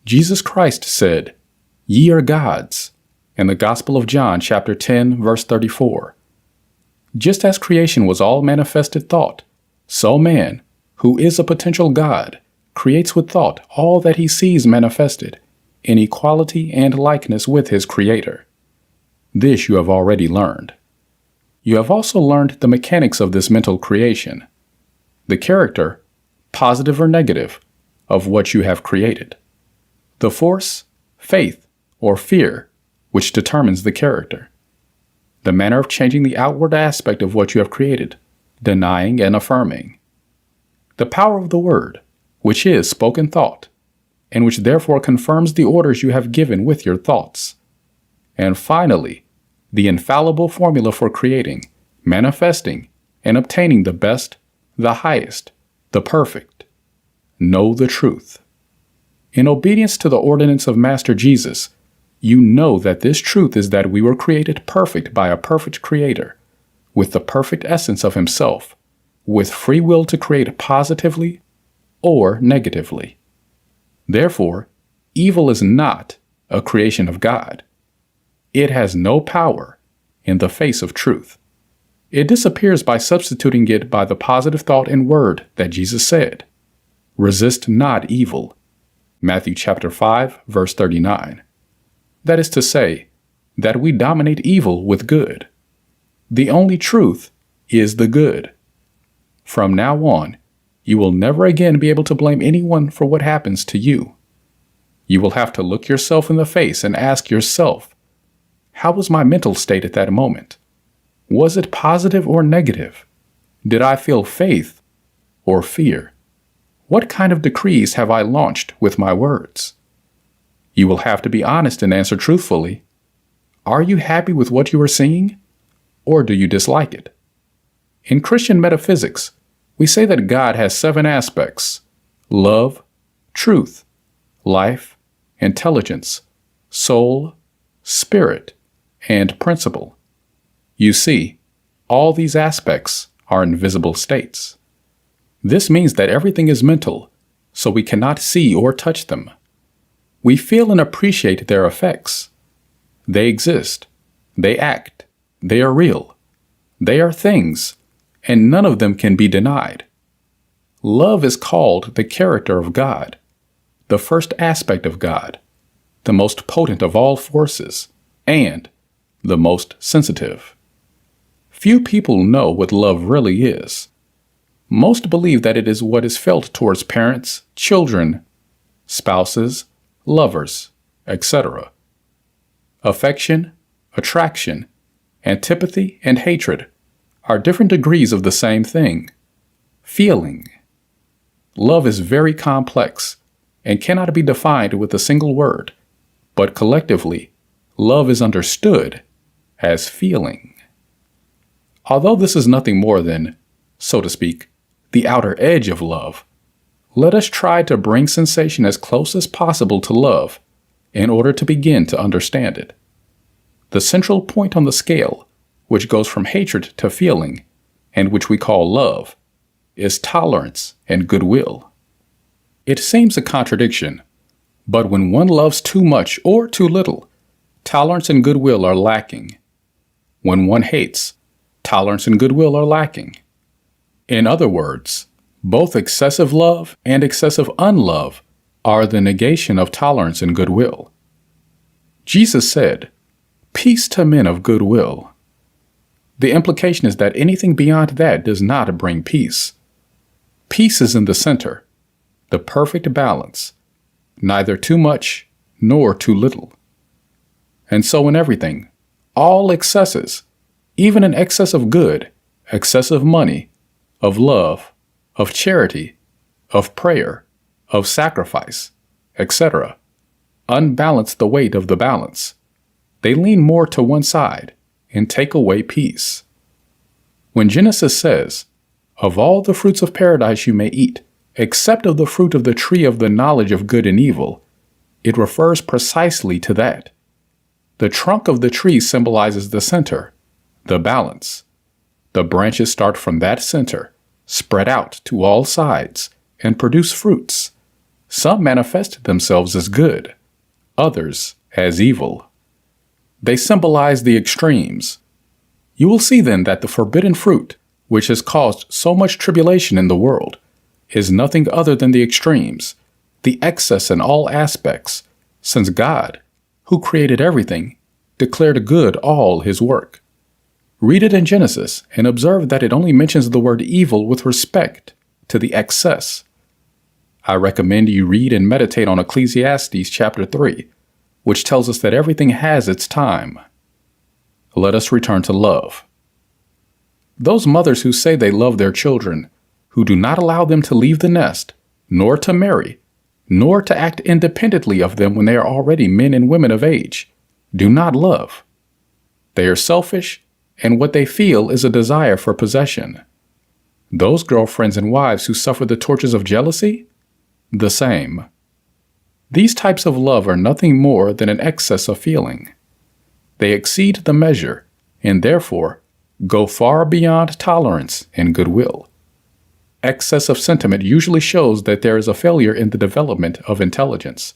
Jesus Christ said, "Ye are gods," in the Gospel of John, chapter 10, verse 34. Just as creation was all manifested thought, so man, who is a potential God, creates with thought all that he sees manifested, in equality and likeness with his Creator. This you have already learned. You have also learned the mechanics of this mental creation, the character, positive or negative, of what you have created, the force, faith, or fear, which determines the character, the manner of changing the outward aspect of what you have created, denying and affirming, the power of the word, which is spoken thought, and which therefore confirms the orders you have given with your thoughts, and finally, the infallible formula for creating, manifesting, and obtaining the best, the highest, the perfect. Know the truth. In obedience to the ordinance of Master Jesus, you know that this truth is that we were created perfect by a perfect Creator, with the perfect essence of Himself, with free will to create positively or negatively. Therefore, evil is not a creation of God. It has no power in the face of truth. It disappears by substituting it by the positive thought and word that Jesus said, "Resist not evil." Matthew chapter 5, verse 39. That is to say, that we dominate evil with good. The only truth is the good. From now on, you will never again be able to blame anyone for what happens to you. You will have to look yourself in the face and ask yourself, how was my mental state at that moment? Was it positive or negative? Did I feel faith or fear? What kind of decrees have I launched with my words? You will have to be honest and answer truthfully. Are you happy with what you are seeing, or do you dislike it? In Christian metaphysics, we say that God has 7 aspects: love, truth, life, intelligence, soul, spirit, and principle. You see, all these aspects are invisible states. This means that everything is mental, so we cannot see or touch them. We feel and appreciate their effects. They exist. They act. They are real. They are things, and none of them can be denied. Love is called the character of God, the first aspect of God, the most potent of all forces, and the most sensitive. Few people know what love really is. Most believe that it is what is felt towards parents, children, spouses, lovers, etc. Affection, attraction, antipathy, and hatred are different degrees of the same thing: feeling. Love is very complex and cannot be defined with a single word, but collectively, love is understood as feeling. Although this is nothing more than, so to speak, the outer edge of love, let us try to bring sensation as close as possible to love in order to begin to understand it. The central point on the scale, which goes from hatred to feeling, and which we call love, is tolerance and goodwill. It seems a contradiction, but when one loves too much or too little, tolerance and goodwill are lacking. When one hates, tolerance and goodwill are lacking. In other words, both excessive love and excessive unlove are the negation of tolerance and goodwill. Jesus said, "Peace to men of goodwill." The implication is that anything beyond that does not bring peace. Peace is in the center, the perfect balance, neither too much nor too little. And so in everything, all excesses, even an excess of good, excessive money, of love, of charity, of prayer, of sacrifice, etc., unbalance the weight of the balance. They lean more to one side and take away peace. When Genesis says, "Of all the fruits of paradise you may eat, except of the fruit of the tree of the knowledge of good and evil," it refers precisely to that. The trunk of the tree symbolizes the center, the balance. The branches start from that center, spread out to all sides, and produce fruits, Some manifest themselves as good, others as evil. They symbolize the extremes. You will see then that the forbidden fruit, which has caused so much tribulation in the world, is nothing other than the extremes, the excess in all aspects, since God, who created everything, declared good all his work. Read it in Genesis and observe that it only mentions the word evil with respect to the excess. I recommend you read and meditate on Ecclesiastes chapter 3, which tells us that everything has its time. Let us return to love. Those mothers who say they love their children, who do not allow them to leave the nest, nor to marry, nor to act independently of them when they are already men and women of age, do not love. They are selfish, and what they feel is a desire for possession. Those girlfriends and wives who suffer the tortures of jealousy? The same. These types of love are nothing more than an excess of feeling. They exceed the measure, and therefore go far beyond tolerance and goodwill. Excess of sentiment usually shows that there is a failure in the development of intelligence.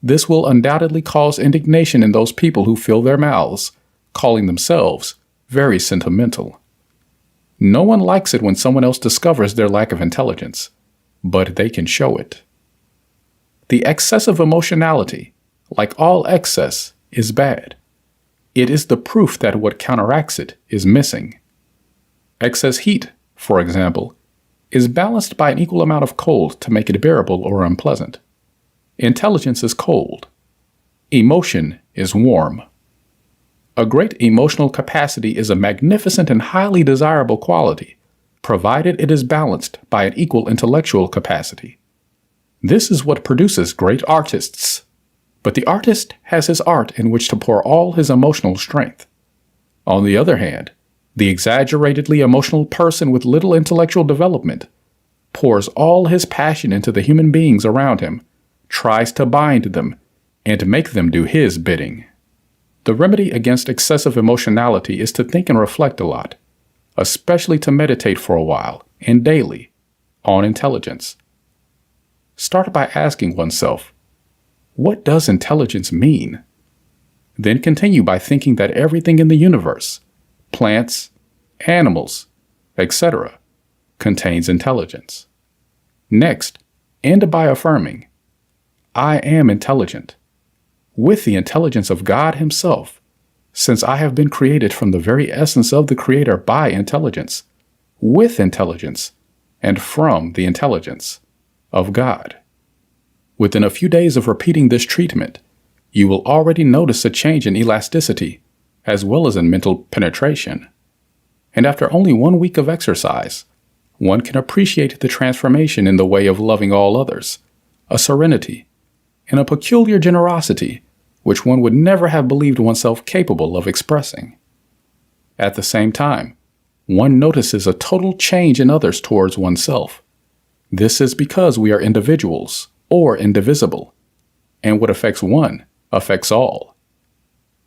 This will undoubtedly cause indignation in those people who fill their mouths, calling themselves very sentimental. No one likes it when someone else discovers their lack of intelligence, but they can show it. The excessive emotionality, like all excess, is bad. It is the proof that what counteracts it is missing. Excess heat, for example, is balanced by an equal amount of cold to make it bearable or unpleasant. Intelligence is cold. Emotion is warm. A great emotional capacity is a magnificent and highly desirable quality, provided it is balanced by an equal intellectual capacity. This is what produces great artists. But the artist has his art in which to pour all his emotional strength. On the other hand, the exaggeratedly emotional person with little intellectual development pours all his passion into the human beings around him, tries to bind them, and make them do his bidding. The remedy against excessive emotionality is to think and reflect a lot, especially to meditate for a while, and daily, on intelligence. Start by asking oneself, what does intelligence mean? Then continue by thinking that everything in the universe, plants, animals, etc., contains intelligence. Next, end by affirming, I am intelligent, with the intelligence of God Himself, since I have been created from the very essence of the Creator by intelligence, with intelligence, and from the intelligence of God. Within a few days of repeating this treatment, you will already notice a change in elasticity, as well as in mental penetration. And after only 1 week of exercise, one can appreciate the transformation in the way of loving all others, a serenity, and a peculiar generosity which one would never have believed oneself capable of expressing. At the same time, one notices a total change in others towards oneself. This is because we are individuals, or indivisible, and what affects one affects all.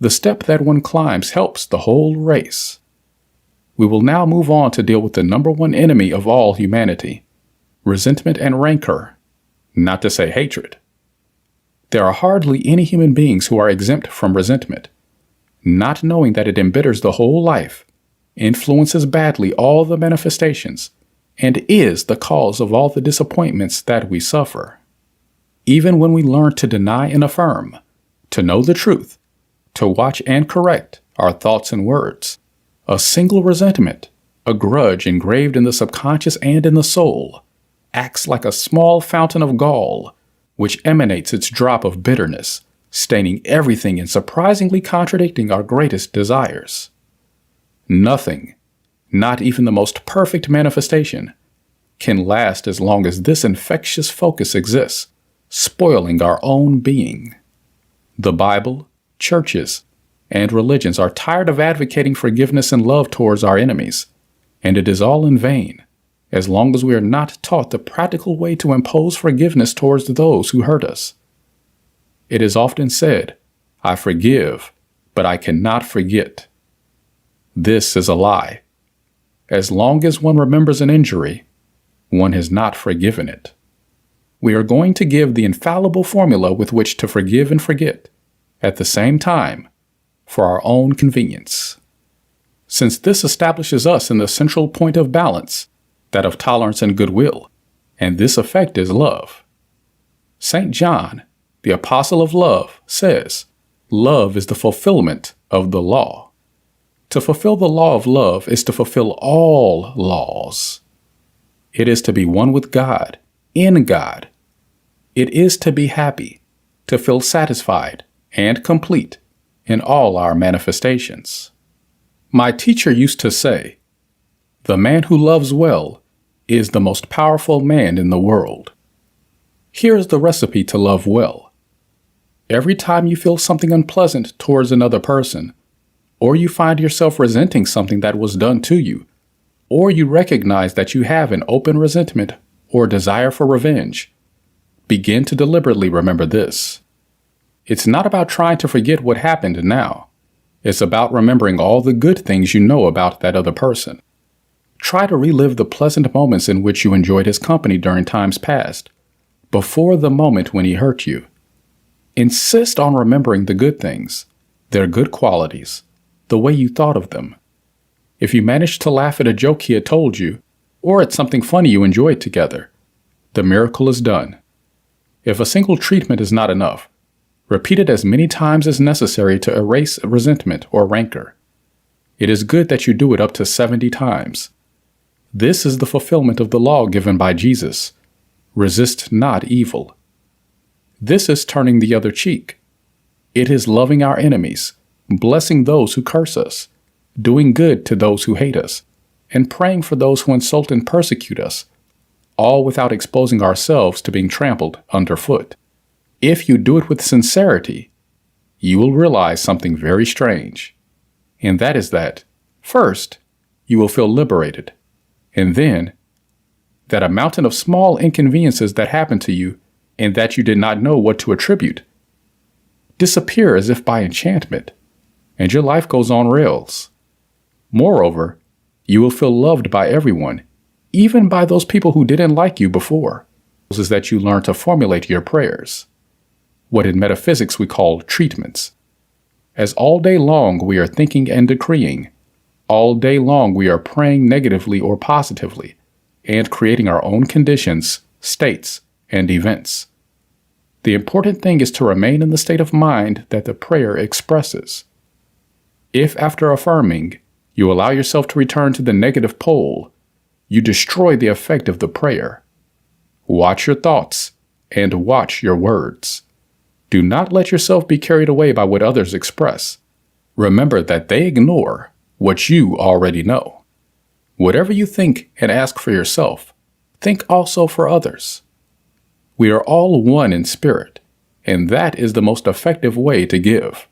The step that one climbs helps the whole race. We will now move on to deal with the number one enemy of all humanity, resentment and rancor, not to say hatred. There are hardly any human beings who are exempt from resentment, not knowing that it embitters the whole life, influences badly all the manifestations, and is the cause of all the disappointments that we suffer. Even when we learn to deny and affirm, to know the truth, to watch and correct our thoughts and words, a single resentment, a grudge engraved in the subconscious and in the soul, acts like a small fountain of gall, which emanates its drop of bitterness, staining everything and surprisingly contradicting our greatest desires. Nothing, not even the most perfect manifestation, can last as long as this infectious focus exists, spoiling our own being. The Bible, churches, and religions are tired of advocating forgiveness and love towards our enemies, and it is all in vain, as long as we are not taught the practical way to impose forgiveness towards those who hurt us. It is often said, I forgive, but I cannot forget. This is a lie. As long as one remembers an injury, one has not forgiven it. we are going to give the infallible formula with which to forgive and forget, at the same time, for our own convenience. Since this establishes us in the central point of balance, that of tolerance and goodwill, and this effect is love. St. John, the apostle of love, says, "Love is the fulfillment of the law." To fulfill the law of love is to fulfill all laws. It is to be one with God, in God. It is to be happy, to feel satisfied and complete in all our manifestations. My teacher used to say, "The man who loves well is the most powerful man in the world." Here is the recipe to love well. Every time you feel something unpleasant towards another person, or you find yourself resenting something that was done to you, or you recognize that you have an open resentment or desire for revenge, begin to deliberately remember this. It's not about trying to forget what happened now. It's about remembering all the good things you know about that other person. Try to relive the pleasant moments in which you enjoyed his company during times past, before the moment when he hurt you. Insist on remembering the good things, their good qualities, the way you thought of them. If you managed to laugh at a joke he had told you, or at something funny you enjoyed together, the miracle is done. If a single treatment is not enough, repeat it as many times as necessary to erase resentment or rancor. It is good that you do it up to 70 times. This is the fulfillment of the law given by Jesus. Resist not evil. This is turning the other cheek. It is loving our enemies, blessing those who curse us, doing good to those who hate us, and praying for those who insult and persecute us, all without exposing ourselves to being trampled underfoot. If you do it with sincerity, you will realize something very strange, and that is that, first, you will feel liberated, and then, that a mountain of small inconveniences that happened to you and that you did not know what to attribute disappear as if by enchantment, and your life goes on rails. Moreover, you will feel loved by everyone, even by those people who didn't like you before. This is that you learn to formulate your prayers, what in metaphysics we call treatments. As all day long we are thinking and decreeing, all day long we are praying negatively or positively, and creating our own conditions, states, and events. The important thing is to remain in the state of mind that the prayer expresses. If after affirming, you allow yourself to return to the negative pole, you destroy the effect of the prayer. Watch your thoughts and watch your words. Do not let yourself be carried away by what others express. Remember that they ignore what you already know. Whatever you think and ask for yourself, think also for others. We are all one in spirit, and that is the most effective way to give.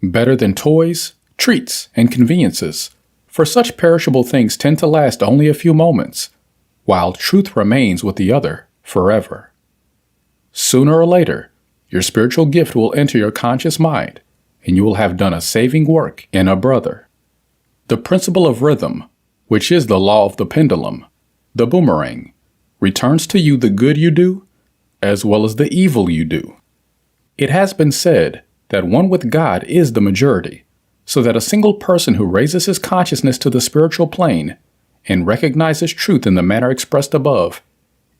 Better than toys, treats, and conveniences, for such perishable things tend to last only a few moments, while truth remains with the other forever. Sooner or later, your spiritual gift will enter your conscious mind, and you will have done a saving work in a brother. The principle of rhythm, which is the law of the pendulum, the boomerang, returns to you the good you do, as well as the evil you do. It has been said that one with God is the majority, so that a single person who raises his consciousness to the spiritual plane and recognizes truth in the manner expressed above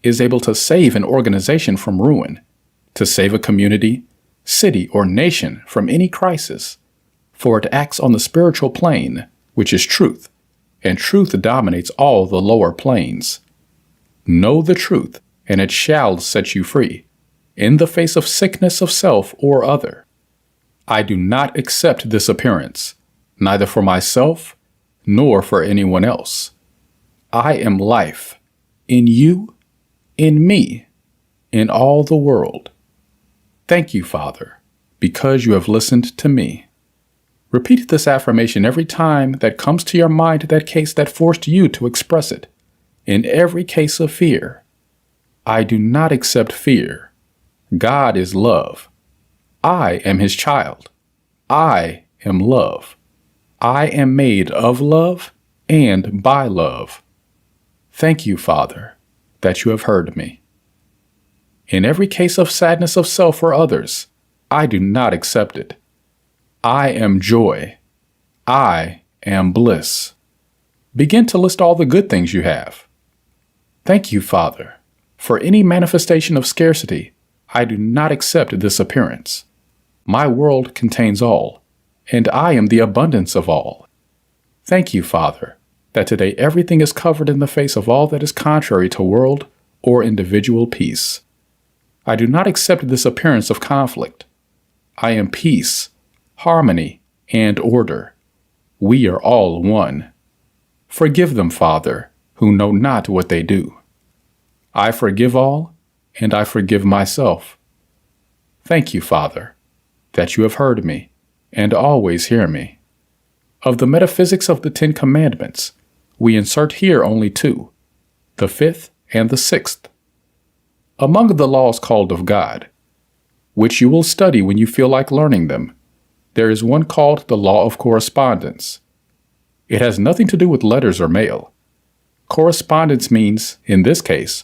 is able to save an organization from ruin, to save a community, city, or nation from any crisis, for it acts on the spiritual plane, which is truth, and truth dominates all the lower planes. Know the truth, and it shall set you free, in the face of sickness of self or other. I do not accept this appearance, neither for myself, nor for anyone else. I am life, in you, in me, in all the world. Thank you, Father, because you have listened to me. Repeat this affirmation every time that comes to your mind that case that forced you to express it. In every case of fear, I do not accept fear. God is love. I am his child. I am love. I am made of love and by love. Thank you, Father, that you have heard me. In every case of sadness of self or others, I do not accept it. I am joy. I am bliss. Begin to list all the good things you have. Thank you, Father. For any manifestation of scarcity, I do not accept this appearance. My world contains all, and I am the abundance of all. Thank you, Father, that today everything is covered in the face of all that is contrary to world or individual peace. I do not accept this appearance of conflict. I am peace, harmony, and order. We are all one. Forgive them, Father, who know not what they do. I forgive all, and I forgive myself. Thank you, Father, that you have heard me, and always hear me. Of the metaphysics of the 10 Commandments, we insert here only 2, the 5th and the 6th. Among the laws called of God, which you will study when you feel like learning them, there is one called the law of correspondence. It has nothing to do with letters or mail. Correspondence means, in this case,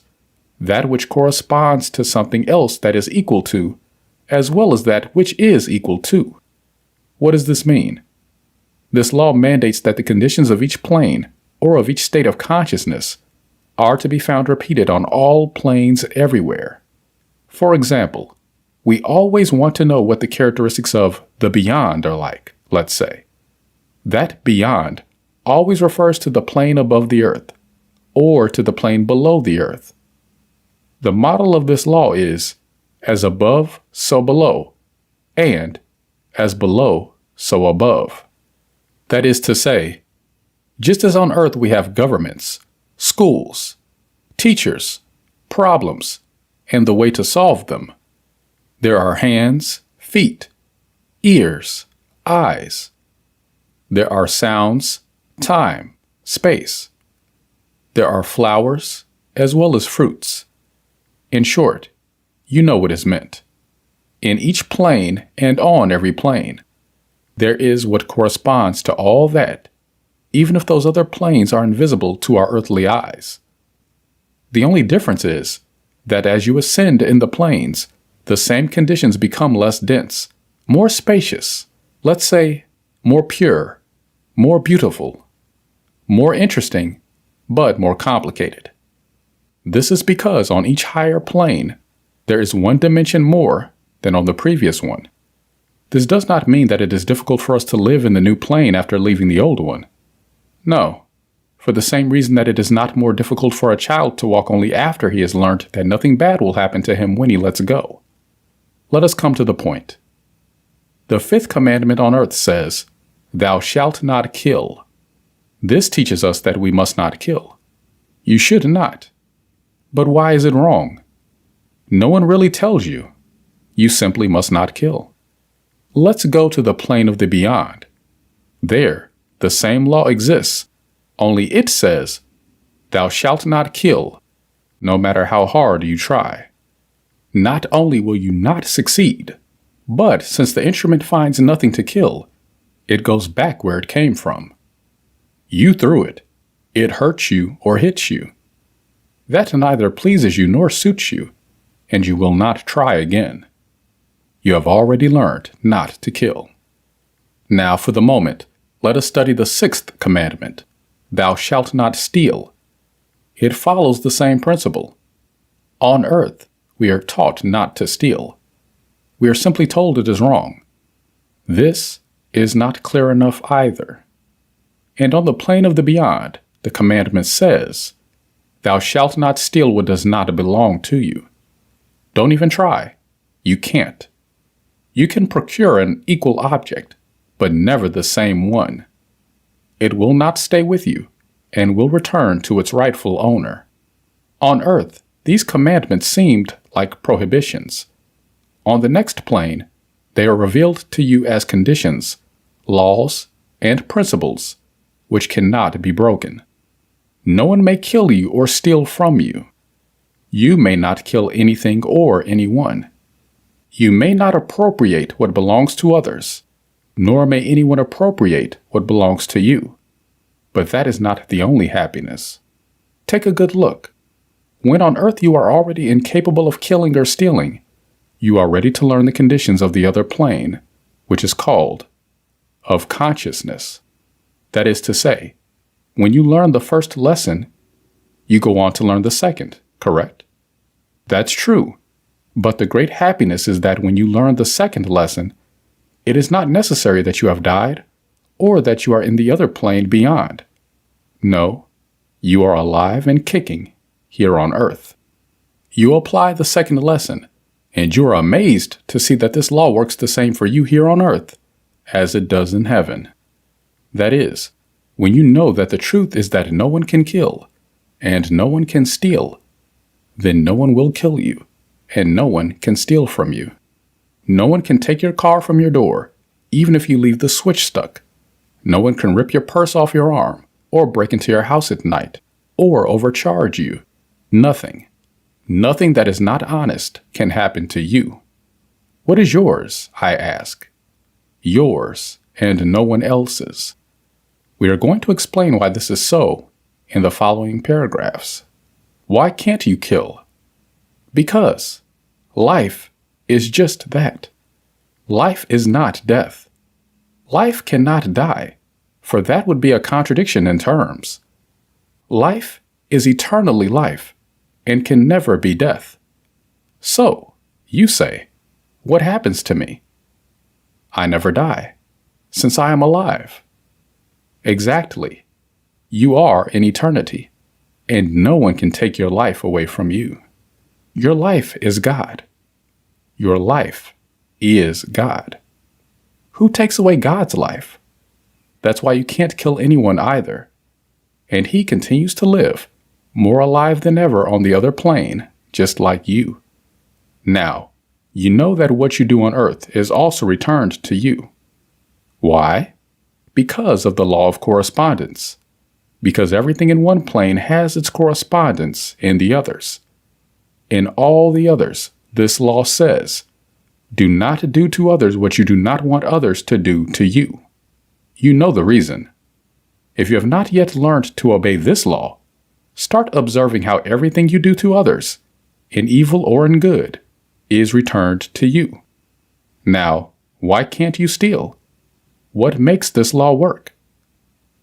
that which corresponds to something else that is equal to, as well as that which is equal to. What does this mean? This law mandates that the conditions of each plane, or of each state of consciousness, are to be found repeated on all planes everywhere. For example, we always want to know what the characteristics of the beyond are like, let's say. That beyond always refers to the plane above the earth, or to the plane below the earth. The model of this law is, as above, so below, and as below, so above. That is to say, just as on earth we have governments, schools, teachers, problems, and the way to solve them, there are hands, feet, ears, eyes. There are sounds, time, space. There are flowers as well as fruits. In short, you know what is meant. In each plane and on every plane, there is what corresponds to all that, even if those other planes are invisible to our earthly eyes. The only difference is that as you ascend in the planes, the same conditions become less dense, more spacious, let's say more pure, more beautiful, more interesting, but more complicated. This is because on each higher plane, there is one dimension more than on the previous one. This does not mean that it is difficult for us to live in the new plane after leaving the old one. No, for the same reason that it is not more difficult for a child to walk only after he has learned that nothing bad will happen to him when he lets go. Let us come to the point. The 5th commandment on earth says, "Thou shalt not kill." This teaches us that we must not kill. You should not. But why is it wrong? No one really tells you. You simply must not kill. Let's go to the plane of the beyond. There, the same law exists, only it says, "Thou shalt not kill," no matter how hard you try. Not only will you not succeed, but since the instrument finds nothing to kill, it goes back where it came from. You threw it. It hurts you or hits you. That neither pleases you nor suits you, and you will not try again. You have already learned not to kill. Now, for the moment, let us study the 6th commandment, "Thou shalt not steal." It follows the same principle. On earth, we are taught not to steal. We are simply told it is wrong. This is not clear enough either. And on the plane of the beyond, the commandment says, "Thou shalt not steal what does not belong to you." Don't even try. You can't. You can procure an equal object, but never the same one. It will not stay with you and will return to its rightful owner. On earth, these commandments seemed like prohibitions. On the next plane, they are revealed to you as conditions, laws, and principles, which cannot be broken. No one may kill you or steal from you. You may not kill anything or anyone. You may not appropriate what belongs to others, nor may anyone appropriate what belongs to you. But that is not the only happiness. Take a good look. When on earth you are already incapable of killing or stealing, you are ready to learn the conditions of the other plane, which is called of consciousness. That is to say, when you learn the first lesson, you go on to learn the second, correct? That's true. But the great happiness is that when you learn the second lesson, it is not necessary that you have died or that you are in the other plane beyond. No, you are alive and kicking here on earth. You apply the second lesson, and you are amazed to see that this law works the same for you here on earth as it does in heaven. That is, when you know that the truth is that no one can kill and no one can steal, then no one will kill you and no one can steal from you. No one can take your car from your door, even if you leave the switch stuck. No one can rip your purse off your arm or break into your house at night or overcharge you. Nothing that is not honest can happen to you. What is yours, I ask? Yours and no one else's. We are going to explain why this is so in the following paragraphs. Why can't you kill? Because life is just that. Life is not death. Life cannot die, for that would be a contradiction in terms. Life is eternally life and can never be death. So, you say, what happens to me? I never die, since I am alive. Exactly. You are in eternity, and no one can take your life away from you. Your life is God. Your life is God. Who takes away God's life? That's why you can't kill anyone either. And he continues to live, more alive than ever on the other plane, just like you. Now, you know that what you do on earth is also returned to you. Why? Because of the law of correspondence. Because everything in one plane has its correspondence in the others. In all the others, this law says, do not do to others what you do not want others to do to you. You know the reason. If you have not yet learned to obey this law, start observing how everything you do to others, in evil or in good, is returned to you. Now, why can't you steal? What makes this law work?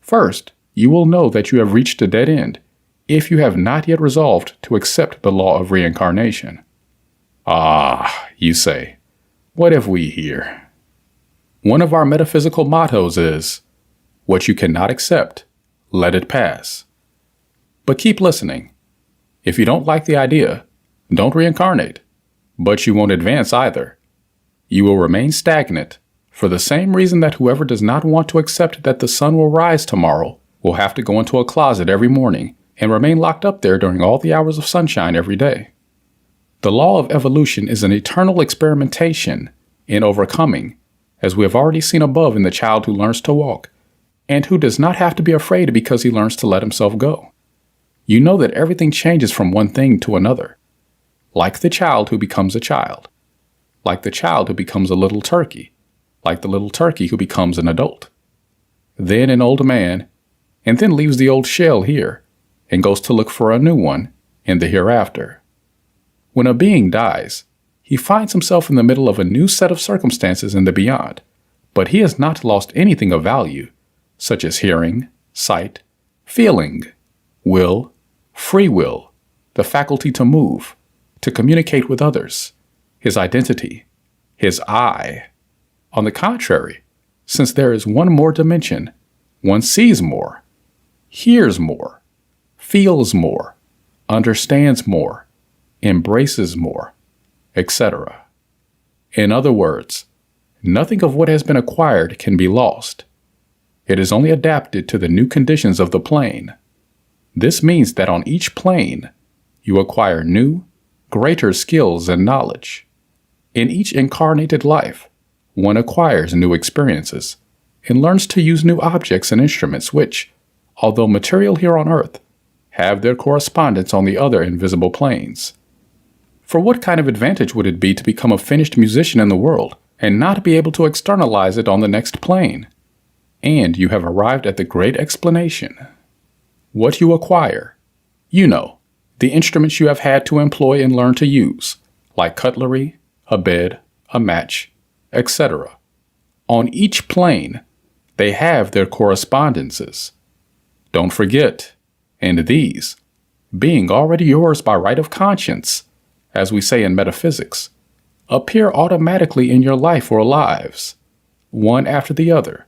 First, you will know that you have reached a dead end if you have not yet resolved to accept the law of reincarnation. Ah, you say, what have we here? One of our metaphysical mottos is, what you cannot accept, let it pass. But keep listening. If you don't like the idea, don't reincarnate, but you won't advance either. You will remain stagnant for the same reason that whoever does not want to accept that the sun will rise tomorrow will have to go into a closet every morning and remain locked up there during all the hours of sunshine every day. The law of evolution is an eternal experimentation in overcoming, as we have already seen above in the child who learns to walk, and who does not have to be afraid because he learns to let himself go. You know that everything changes from one thing to another, like the child who becomes a child, like the child who becomes a little turkey, like the little turkey who becomes an adult, then an old man, and then leaves the old shell here and goes to look for a new one in the hereafter. When a being dies, he finds himself in the middle of a new set of circumstances in the beyond, but he has not lost anything of value, such as hearing, sight, feeling, will, free will, the faculty to move, to communicate with others, his identity, his I. On the contrary, since there is one more dimension, one sees more, hears more, feels more, understands more, embraces more, etc. In other words, nothing of what has been acquired can be lost. It is only adapted to the new conditions of the plane. This means that on each plane, you acquire new, greater skills and knowledge. In each incarnated life, one acquires new experiences and learns to use new objects and instruments which, although material here on earth, have their correspondence on the other invisible planes. For what kind of advantage would it be to become a finished musician in the world and not be able to externalize it on the next plane? And you have arrived at the great explanation. What you acquire, you know, the instruments you have had to employ and learn to use, like cutlery, a bed, a match, etc. On each plane, they have their correspondences. Don't forget, and these, being already yours by right of conscience, as we say in metaphysics, appear automatically in your life or lives, one after the other,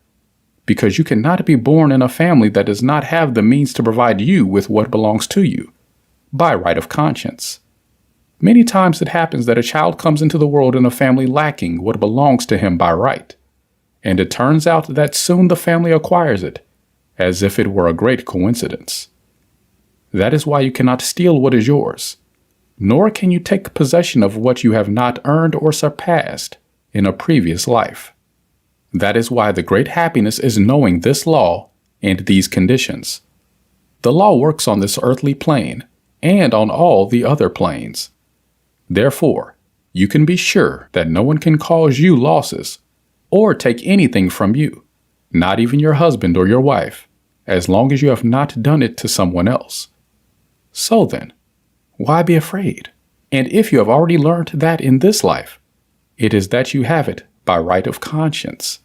because you cannot be born in a family that does not have the means to provide you with what belongs to you, by right of conscience. Many times it happens that a child comes into the world in a family lacking what belongs to him by right, and it turns out that soon the family acquires it, as if it were a great coincidence. That is why you cannot steal what is yours, nor can you take possession of what you have not earned or surpassed in a previous life. That is why the great happiness is knowing this law and these conditions. The law works on this earthly plane and on all the other planes. Therefore, you can be sure that no one can cause you losses or take anything from you, not even your husband or your wife, as long as you have not done it to someone else. So then, why be afraid? And if you have already learned that in this life, it is that you have it by right of conscience.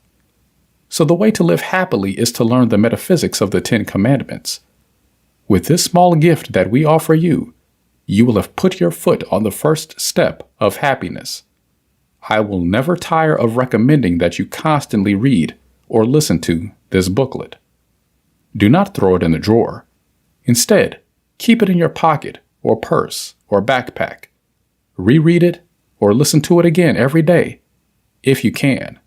So the way to live happily is to learn the metaphysics of the 10 Commandments. With this small gift that we offer you, you will have put your foot on the first step of happiness. I will never tire of recommending that you constantly read or listen to this booklet. Do not throw it in the drawer. Instead, keep it in your pocket or purse or backpack. Reread it or listen to it again every day, if you can.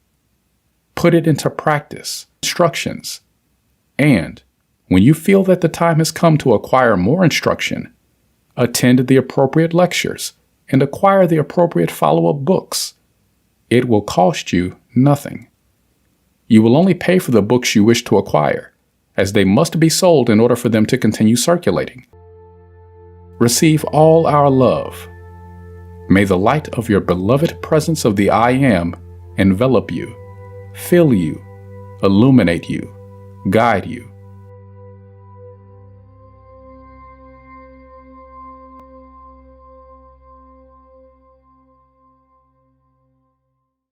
Put it into practice, instructions, and when you feel that the time has come to acquire more instruction, attend the appropriate lectures and acquire the appropriate follow-up books. It will cost you nothing. You will only pay for the books you wish to acquire, as they must be sold in order for them to continue circulating. Receive all our love. May the light of your beloved presence of the I Am envelop you, fill you, illuminate you, guide you,